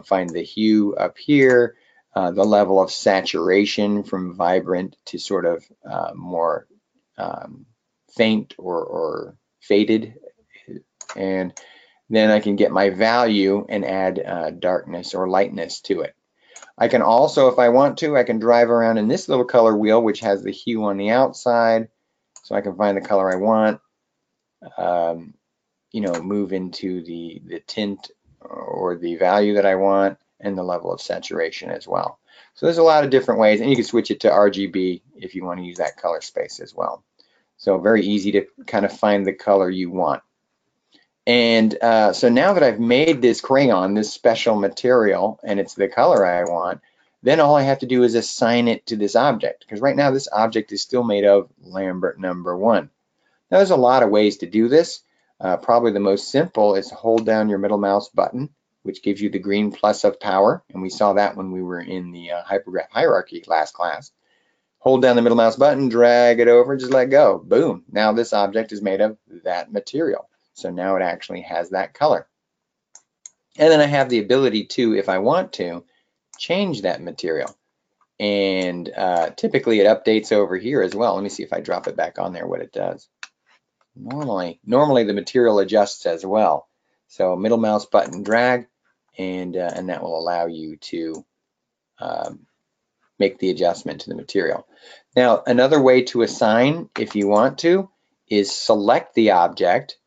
find the hue up here, the level of saturation from vibrant to sort of more faint or faded, and then I can get my value and add darkness or lightness to it. I can also, if I want to, I can drive around in this little color wheel, which has the hue on the outside, so I can find the color I want. You know, move into the tint or the value that I want, and the level of saturation as well. So there's a lot of different ways, and you can switch it to RGB if you want to use that color space as well. So very easy to kind of find the color you want. And so now that I've made this crayon, this special material, and it's the color I want, then all I have to do is assign it to this object, because right now this object is still made of Lambert number 1. Now there's a lot of ways to do this. Probably the most simple is to hold down your middle mouse button, which gives you the green plus of power, and we saw that when we were in the hypergraph hierarchy last class. Hold down the middle mouse button, drag it over, just let go. Boom. Now this object is made of that material. So now it actually has that color. And then I have the ability to, if I want to, change that material. And typically it updates over here as well. Let me see if I drop it back on there, what it does. Normally the material adjusts as well. So middle mouse button drag, and that will allow you to make the adjustment to the material. Now, another way to assign, if you want to, is select the object.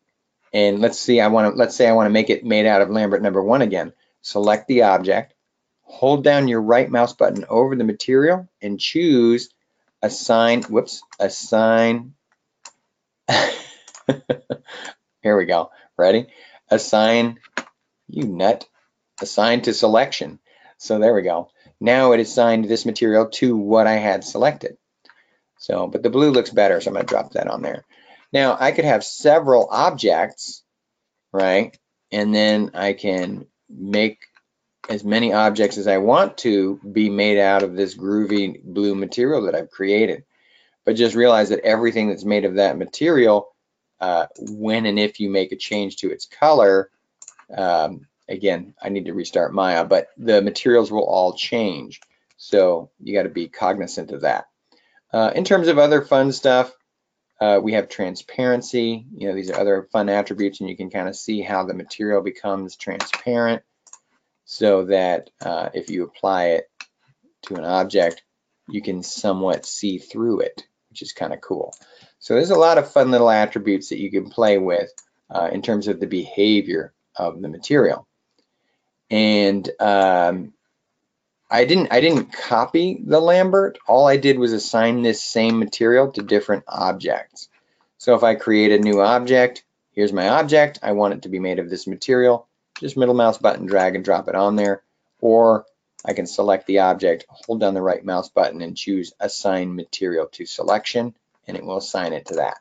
And let's say I want to make it made out of Lambert number 1 again. Select the object, hold down your right mouse button over the material, and choose assign. Assign. Here we go. Ready? Assign. You nut. Assign to selection. So there we go. Now it assigned this material to what I had selected. So, but the blue looks better, so I'm going to drop that on there. Now I could have several objects, right? And then I can make as many objects as I want to be made out of this groovy blue material that I've created. But just realize that everything that's made of that material, when and if you make a change to its color, again, I need to restart Maya, but the materials will all change. So you got to be cognizant of that. In terms of other fun stuff, we have transparency. You know, these are other fun attributes, and you can kind of see how the material becomes transparent, so that if you apply it to an object, you can somewhat see through it, which is kind of cool. So there's a lot of fun little attributes that you can play with in terms of the behavior of the material. And I didn't copy the Lambert. All I did was assign this same material to different objects. So if I create a new object, here's my object. I want it to be made of this material. Just middle mouse button, drag and drop it on there. Or I can select the object, hold down the right mouse button, and choose Assign Material to Selection, and it will assign it to that.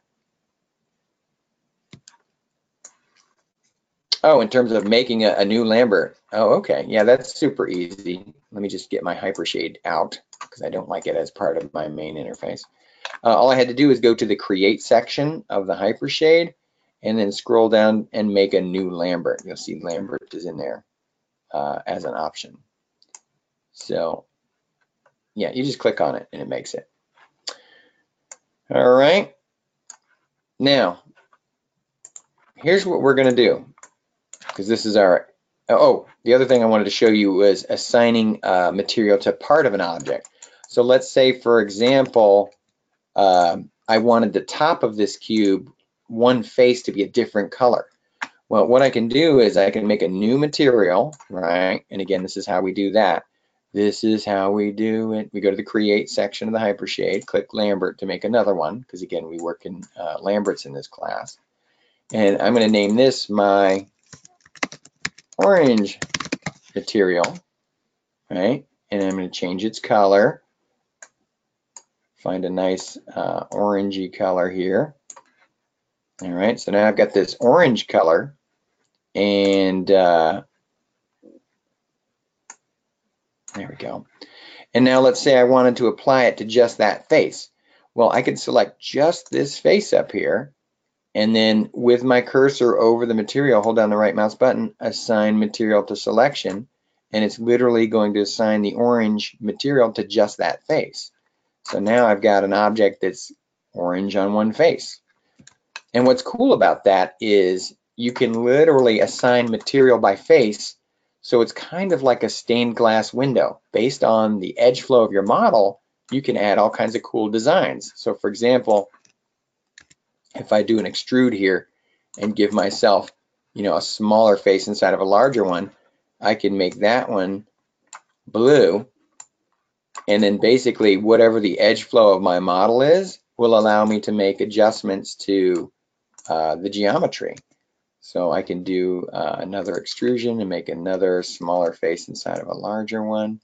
Oh, in terms of making a new Lambert. Oh, okay. Yeah, that's super easy. Let me just get my Hypershade out because I don't like it as part of my main interface. All I had to do is go to the Create section of the Hypershade and then scroll down and make a new Lambert. You'll see Lambert is in there as an option. So, yeah, you just click on it and it makes it. All right. Now, here's what we're going to do, because this is our, oh, the other thing I wanted to show you was assigning material to part of an object. So let's say, for example, I wanted the top of this cube, one face, to be a different color. Well, what I can do is I can make a new material, right? And again, this is how we do that. This is how we do it. We go to the Create section of the Hypershade, click Lambert to make another one, because again, we work in Lamberts in this class. And I'm going to name this my orange material, right? And I'm going to change its color. Find a nice orangey color here. All right, so now I've got this orange color, and there we go. And now let's say I wanted to apply it to just that face. Well, I could select just this face up here, and then with my cursor over the material, hold down the right mouse button, Assign Material to Selection, and it's literally going to assign the orange material to just that face. So now I've got an object that's orange on one face. And what's cool about that is you can literally assign material by face. So it's kind of like a stained glass window. Based on the edge flow of your model, you can add all kinds of cool designs. So for example, if I do an extrude here and give myself, a smaller face inside of a larger one, I can make that one blue. And then basically whatever the edge flow of my model is will allow me to make adjustments to the geometry. So I can do another extrusion and make another smaller face inside of a larger one.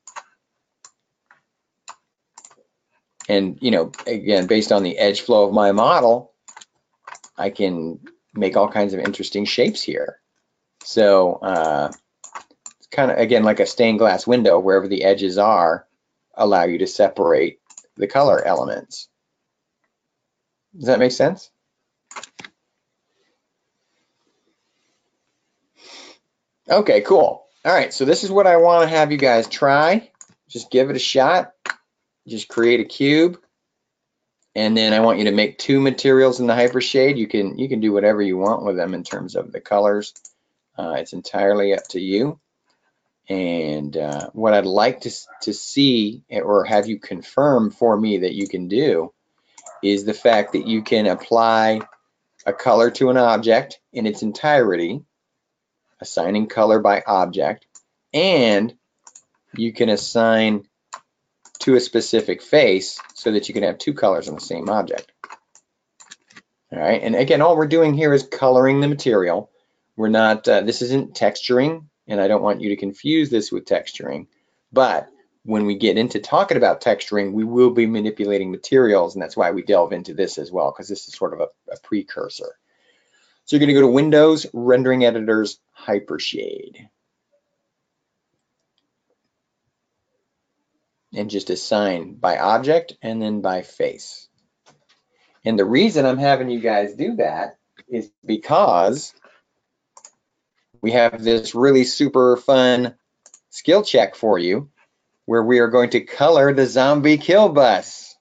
And, again, based on the edge flow of my model, I can make all kinds of interesting shapes here. So it's kind of, again, like a stained glass window. Wherever the edges are, allow you to separate the color elements. Does that make sense? Okay, cool. All right, so this is what I want to have you guys try. Just give it a shot. Just create a cube, and then I want you to make 2 materials in the Hypershade. You can do whatever you want with them in terms of the colors. It's entirely up to you. And what I'd like to see or have you confirm for me that you can do is the fact that you can apply a color to an object in its entirety, assigning color by object, and you can assign to a specific face so that you can have 2 colors on the same object. All right, and again, all we're doing here is coloring the material. We're not, this isn't texturing, and I don't want you to confuse this with texturing, but when we get into talking about texturing, we will be manipulating materials, and that's why we delve into this as well, because this is sort of a precursor. So you're going to go to Windows, Rendering Editors, Hypershade. And just assign by object and then by face. And the reason I'm having you guys do that is because we have this really super fun skill check for you where we are going to color the zombie kill bus.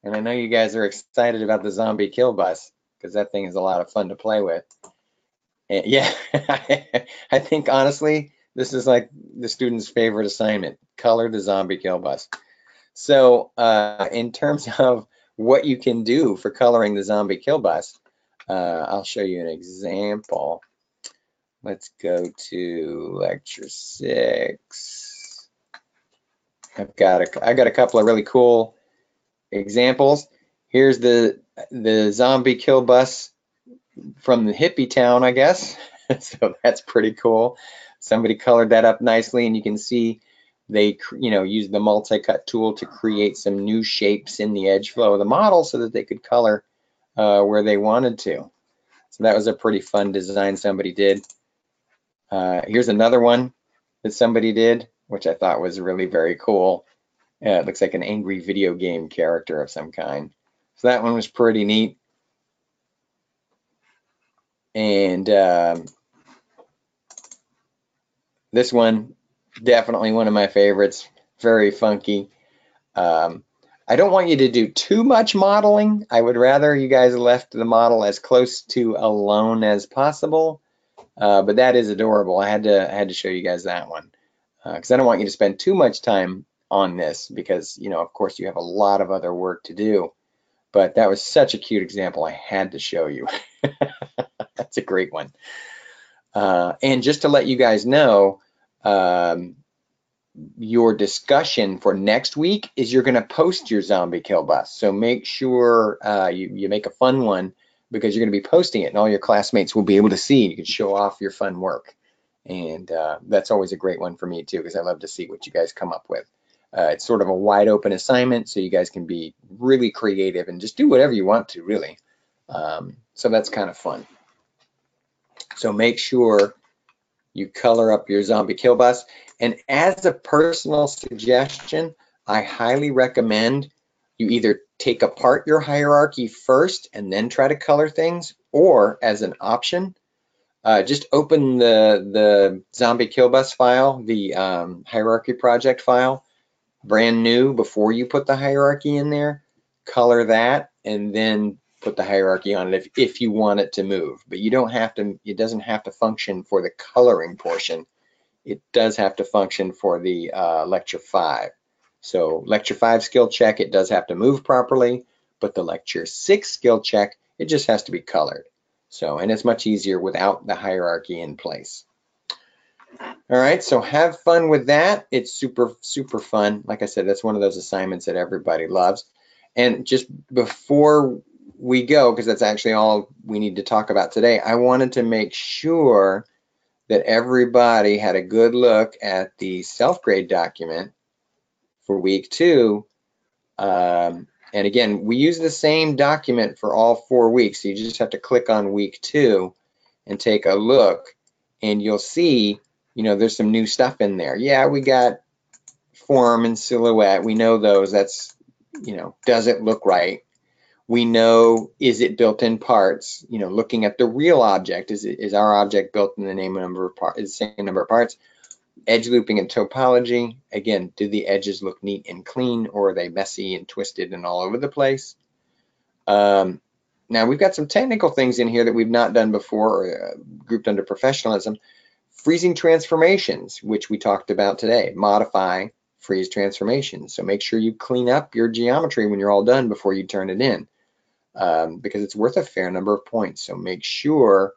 And I know you guys are excited about the zombie kill bus because that thing is a lot of fun to play with. And yeah, I think honestly, this is like the student's favorite assignment, color the zombie kill bus. So in terms of what you can do for coloring the zombie kill bus, I'll show you an example. Let's go to lecture 6. I got a couple of really cool examples. Here's the zombie kill bus from the hippie town, I guess. So that's pretty cool. Somebody colored that up nicely, and you can see they use the multi-cut tool to create some new shapes in the edge flow of the model so that they could color where they wanted to. So that was a pretty fun design somebody did. Here's another one that somebody did, which I thought was really very cool. It looks like an angry video game character of some kind. So that one was pretty neat. And this one, definitely one of my favorites, very funky. I don't want you to do too much modeling. I would rather you guys left the model as close to alone as possible. But that is adorable. I had to show you guys that one because I don't want you to spend too much time on this because, of course, you have a lot of other work to do. But that was such a cute example. I had to show you. That's a great one. And just to let you guys know, your discussion for next week is you're going to post your zombie kill bus. So make sure you make a fun one because you're going to be posting it and all your classmates will be able to see. You can show off your fun work. And that's always a great one for me too because I love to see what you guys come up with. It's sort of a wide open assignment so you guys can be really creative and just do whatever you want to really. So that's kind of fun. So make sure you color up your zombie kill bus. And as a personal suggestion, I highly recommend you either take apart your hierarchy first and then try to color things, or as an option, just open the zombie kill bus file, the hierarchy project file, brand new before you put the hierarchy in there, color that, and then put the hierarchy on it if you want it to move. But you don't have to, it doesn't have to function for the coloring portion. It does have to function for the lecture 5. So lecture 5 skill check, it does have to move properly, but the lecture 6 skill check, it just has to be colored. So, and it's much easier without the hierarchy in place. All right, so have fun with that. It's super, super fun. Like I said, that's one of those assignments that everybody loves. And just before we go, because that's actually all we need to talk about today, I wanted to make sure that everybody had a good look at the self-grade document for week 2. And again, we use the same document for all 4 weeks. So you just have to click on week 2 and take a look, and you'll see, you know, there's some new stuff in there. Yeah, we got form and silhouette. We know those. That's, you know, does it look right? We know, is it built in parts? You know, looking at the real object, is our object built in the number of parts, is the same number of parts? Edge looping and topology. Again, do the edges look neat and clean, or are they messy and twisted and all over the place? Now we've got some technical things in here that we've not done before, or, grouped under professionalism. Freezing transformations, which we talked about today. Modify, freeze transformations. So make sure you clean up your geometry when you're all done before you turn it in, because it's worth a fair number of points. So make sure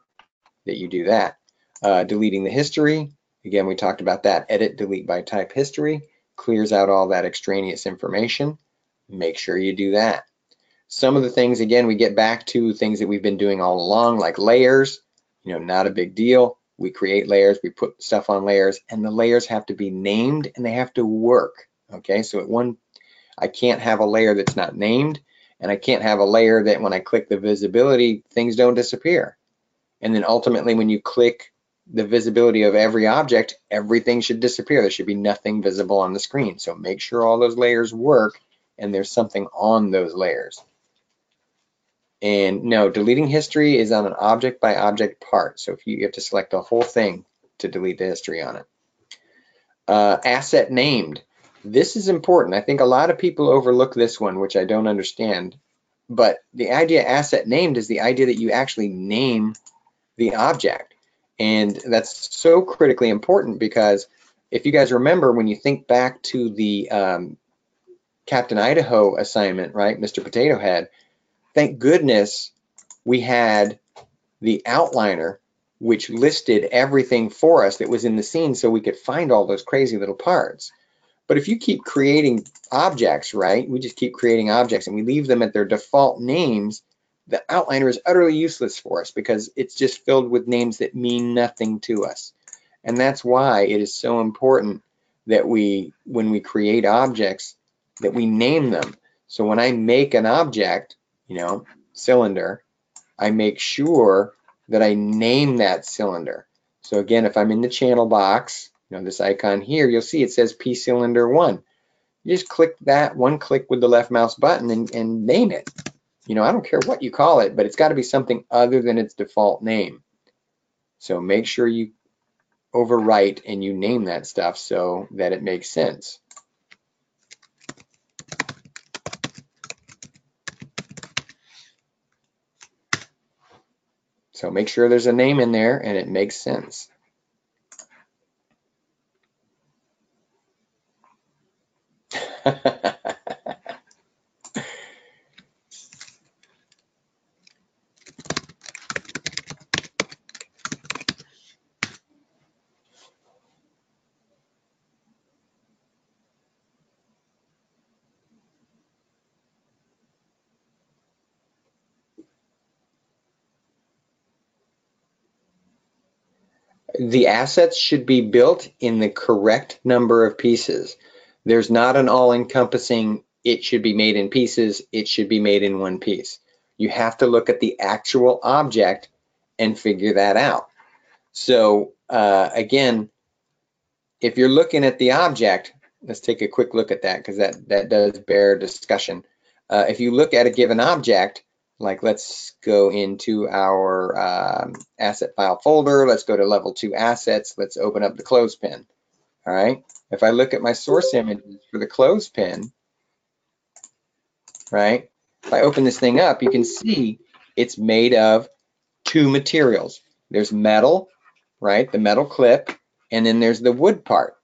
that you do that. Deleting the history. Again, we talked about that. Edit, delete by type history. Clears out all that extraneous information. Make sure you do that. Some of the things, again, we get back to things that we've been doing all along, like layers. You know, not a big deal. We create layers, we put stuff on layers, and the layers have to be named and they have to work. Okay, so I can't have a layer that's not named, and I can't have a layer that when I click the visibility, things don't disappear. And then ultimately, when you click the visibility of every object, everything should disappear. There should be nothing visible on the screen. So make sure all those layers work and there's something on those layers. And no, deleting history is on an object by object part. So if you have to select the whole thing to delete the history on it. Asset named. This is important. I think a lot of people overlook this one, which I don't understand. But the idea asset named is the idea that you actually name the object. And that's so critically important, because if you guys remember, when you think back to the Captain Idaho assignment, right, Mr. Potato Head, thank goodness we had the outliner, which listed everything for us that was in the scene so we could find all those crazy little parts. But if you keep creating objects, right, we just keep creating objects and we leave them at their default names, the outliner is utterly useless for us because it's just filled with names that mean nothing to us. And that's why it is so important that when we create objects, that we name them. So when I make an object, you know, cylinder, I make sure that I name that cylinder. So again, if I'm in the channel box, you know, this icon here, you'll see it says P cylinder 1. You just click that, one click with the left mouse button and name it. You know, I don't care what you call it, but it's got to be something other than its default name. So make sure you overwrite and you name that stuff so that it makes sense. So make sure there's a name in there and it makes sense. The assets should be built in the correct number of pieces. There's not an all-encompassing, it should be made in pieces, it should be made in one piece. You have to look at the actual object and figure that out. So again, if you're looking at the object, let's take a quick look at that because that does bear discussion. If you look at a given object, like let's go into our asset file folder, let's go to level 2 assets, let's open up the clothespin. All right, if I look at my source images for the clothespin, right, If I open this thing up, you can see it's made of two materials. There's metal, right? The metal clip, and then there's the wood part.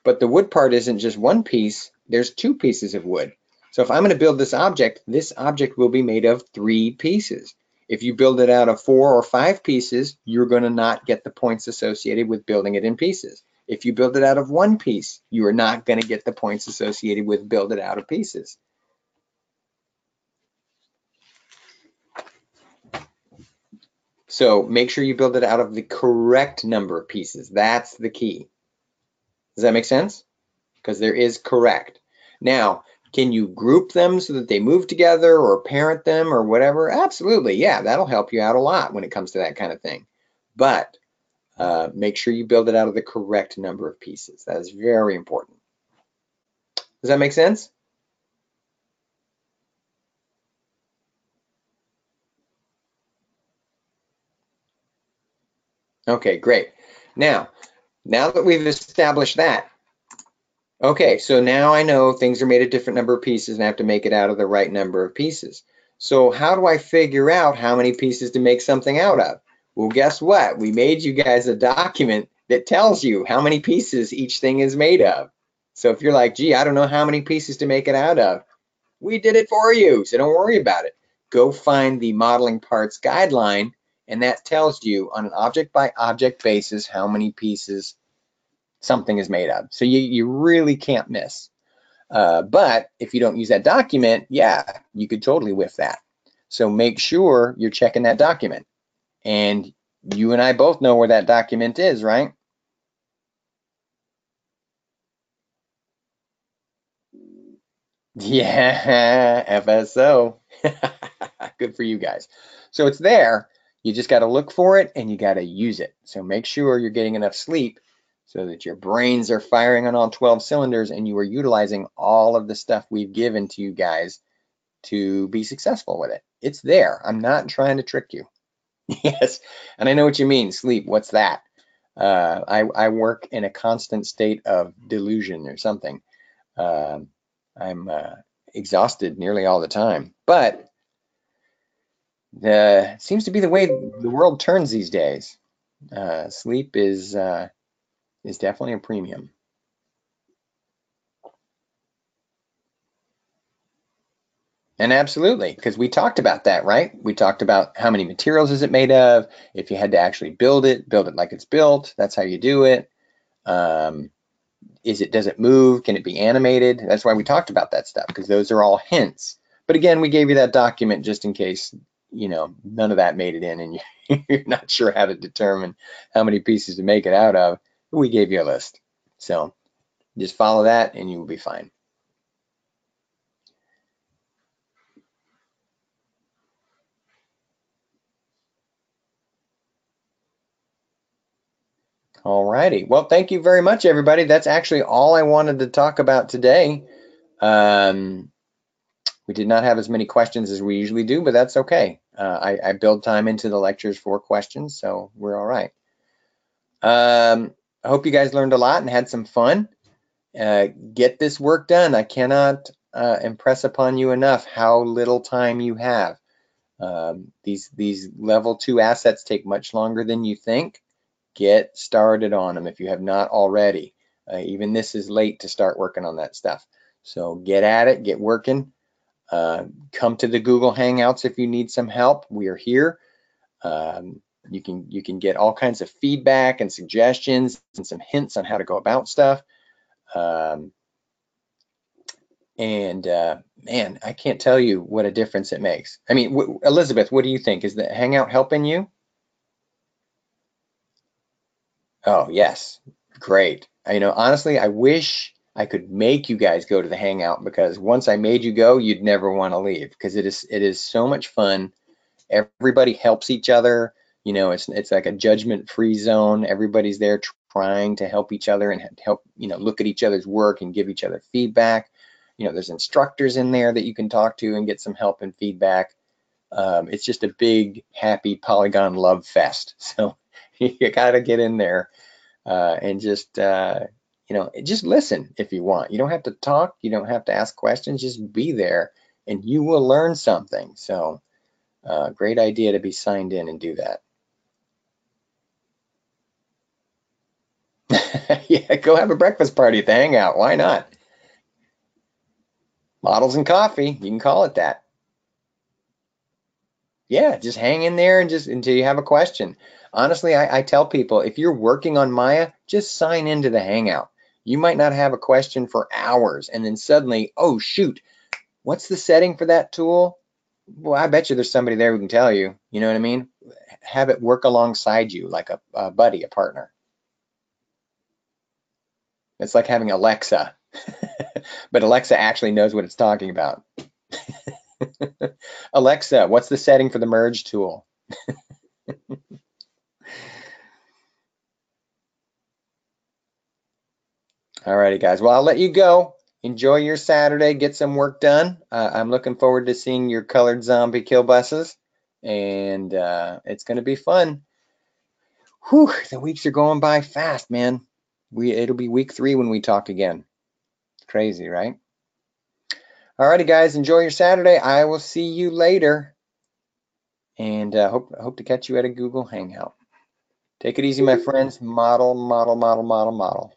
But the wood part isn't just one piece, there's two pieces of wood. So if I'm going to build this object will be made of 3 pieces. If you build it out of 4 or 5 pieces, you're going to not get the points associated with building it in pieces. If you build it out of 1 piece, you are not going to get the points associated with build it out of pieces. So make sure you build it out of the correct number of pieces. That's the key. Does that make sense? Because there is correct. Now, can you group them so that they move together or parent them or whatever? Absolutely. Yeah, that'll help you out a lot when it comes to that kind of thing. But make sure you build it out of the correct number of pieces. That is very important. Does that make sense? Okay, great. Now that we've established that, okay, so now I know things are made of different number of pieces and I have to make it out of the right number of pieces. So how do I figure out how many pieces to make something out of? Well, guess what? We made you guys a document that tells you how many pieces each thing is made of. So if you're like, gee, I don't know how many pieces to make it out of, we did it for you, so don't worry about it. Go find the modeling parts guideline, and that tells you on an object by object basis how many pieces something is made of. So you really can't miss. But if you don't use that document, yeah, you could totally whiff that. So make sure you're checking that document. And you and I both know where that document is, right? Yeah, FSO. Good for you guys. So it's there. You just got to look for it and you got to use it. So make sure you're getting enough sleep so that your brains are firing on all 12 cylinders and you are utilizing all of the stuff we've given to you guys to be successful with it. It's there. I'm not trying to trick you. Yes, and I know what you mean. Sleep, what's that? I work in a constant state of delusion or something. I'm exhausted nearly all the time, but seems to be the way the world turns these days. Sleep is definitely a premium. And absolutely, because we talked about that, right? We talked about how many materials is it made of. If you had to actually build it like it's built. That's how you do it. Um, does it move? Can it be animated? That's why we talked about that stuff, because those are all hints. But again, we gave you that document just in case, none of that made it in and you're not sure how to determine how many pieces to make it out of. We gave you a list. So just follow that and you will be fine. All righty. Well, thank you very much, everybody. That's actually all I wanted to talk about today. We did not have as many questions as we usually do, but that's okay. I build time into the lectures for questions, so we're all right. I hope you guys learned a lot and had some fun. Get this work done. I cannot impress upon you enough how little time you have. These level 2 assets take much longer than you think. Get started on them if you have not already. Even this is late to start working on that stuff. So get at it, get working. Come to the Google Hangouts if you need some help. We are here. You can get all kinds of feedback and suggestions and some hints on how to go about stuff. Man, I can't tell you what a difference it makes. I mean, Elizabeth, what do you think? Is the Hangout helping you? Oh, yes. Great. Honestly, I wish I could make you guys go to the Hangout, because once I made you go, you'd never want to leave, because it is so much fun. Everybody helps each other. It's like a judgment-free zone. Everybody's there trying to help each other and help, look at each other's work and give each other feedback. There's instructors in there that you can talk to and get some help and feedback. It's just a big, happy Polygon love fest. So you gotta get in there and just listen if you want. You don't have to talk. You don't have to ask questions. Just be there and you will learn something. So great idea to be signed in and do that. Yeah, go have a breakfast party at the Hangout. Why not? Models and coffee, you can call it that. Yeah, just hang in there and just until you have a question. Honestly, I tell people if you're working on Maya, just sign into the Hangout. You might not have a question for hours, and then suddenly, oh shoot, what's the setting for that tool? Well, I bet you there's somebody there who can tell you. You know what I mean? Have it work alongside you like a buddy, a partner. It's like having Alexa, but Alexa actually knows what it's talking about. Alexa, what's the setting for the merge tool? Alrighty, guys. Well, I'll let you go. Enjoy your Saturday. Get some work done. I'm looking forward to seeing your colored zombie kill buses, and it's going to be fun. Whew, the weeks are going by fast, man. It'll be week 3 when we talk again. Crazy, right? Alrighty, guys. Enjoy your Saturday. I will see you later, and hope to catch you at a Google Hangout. Take it easy, my friends. Model, model, model, model, model.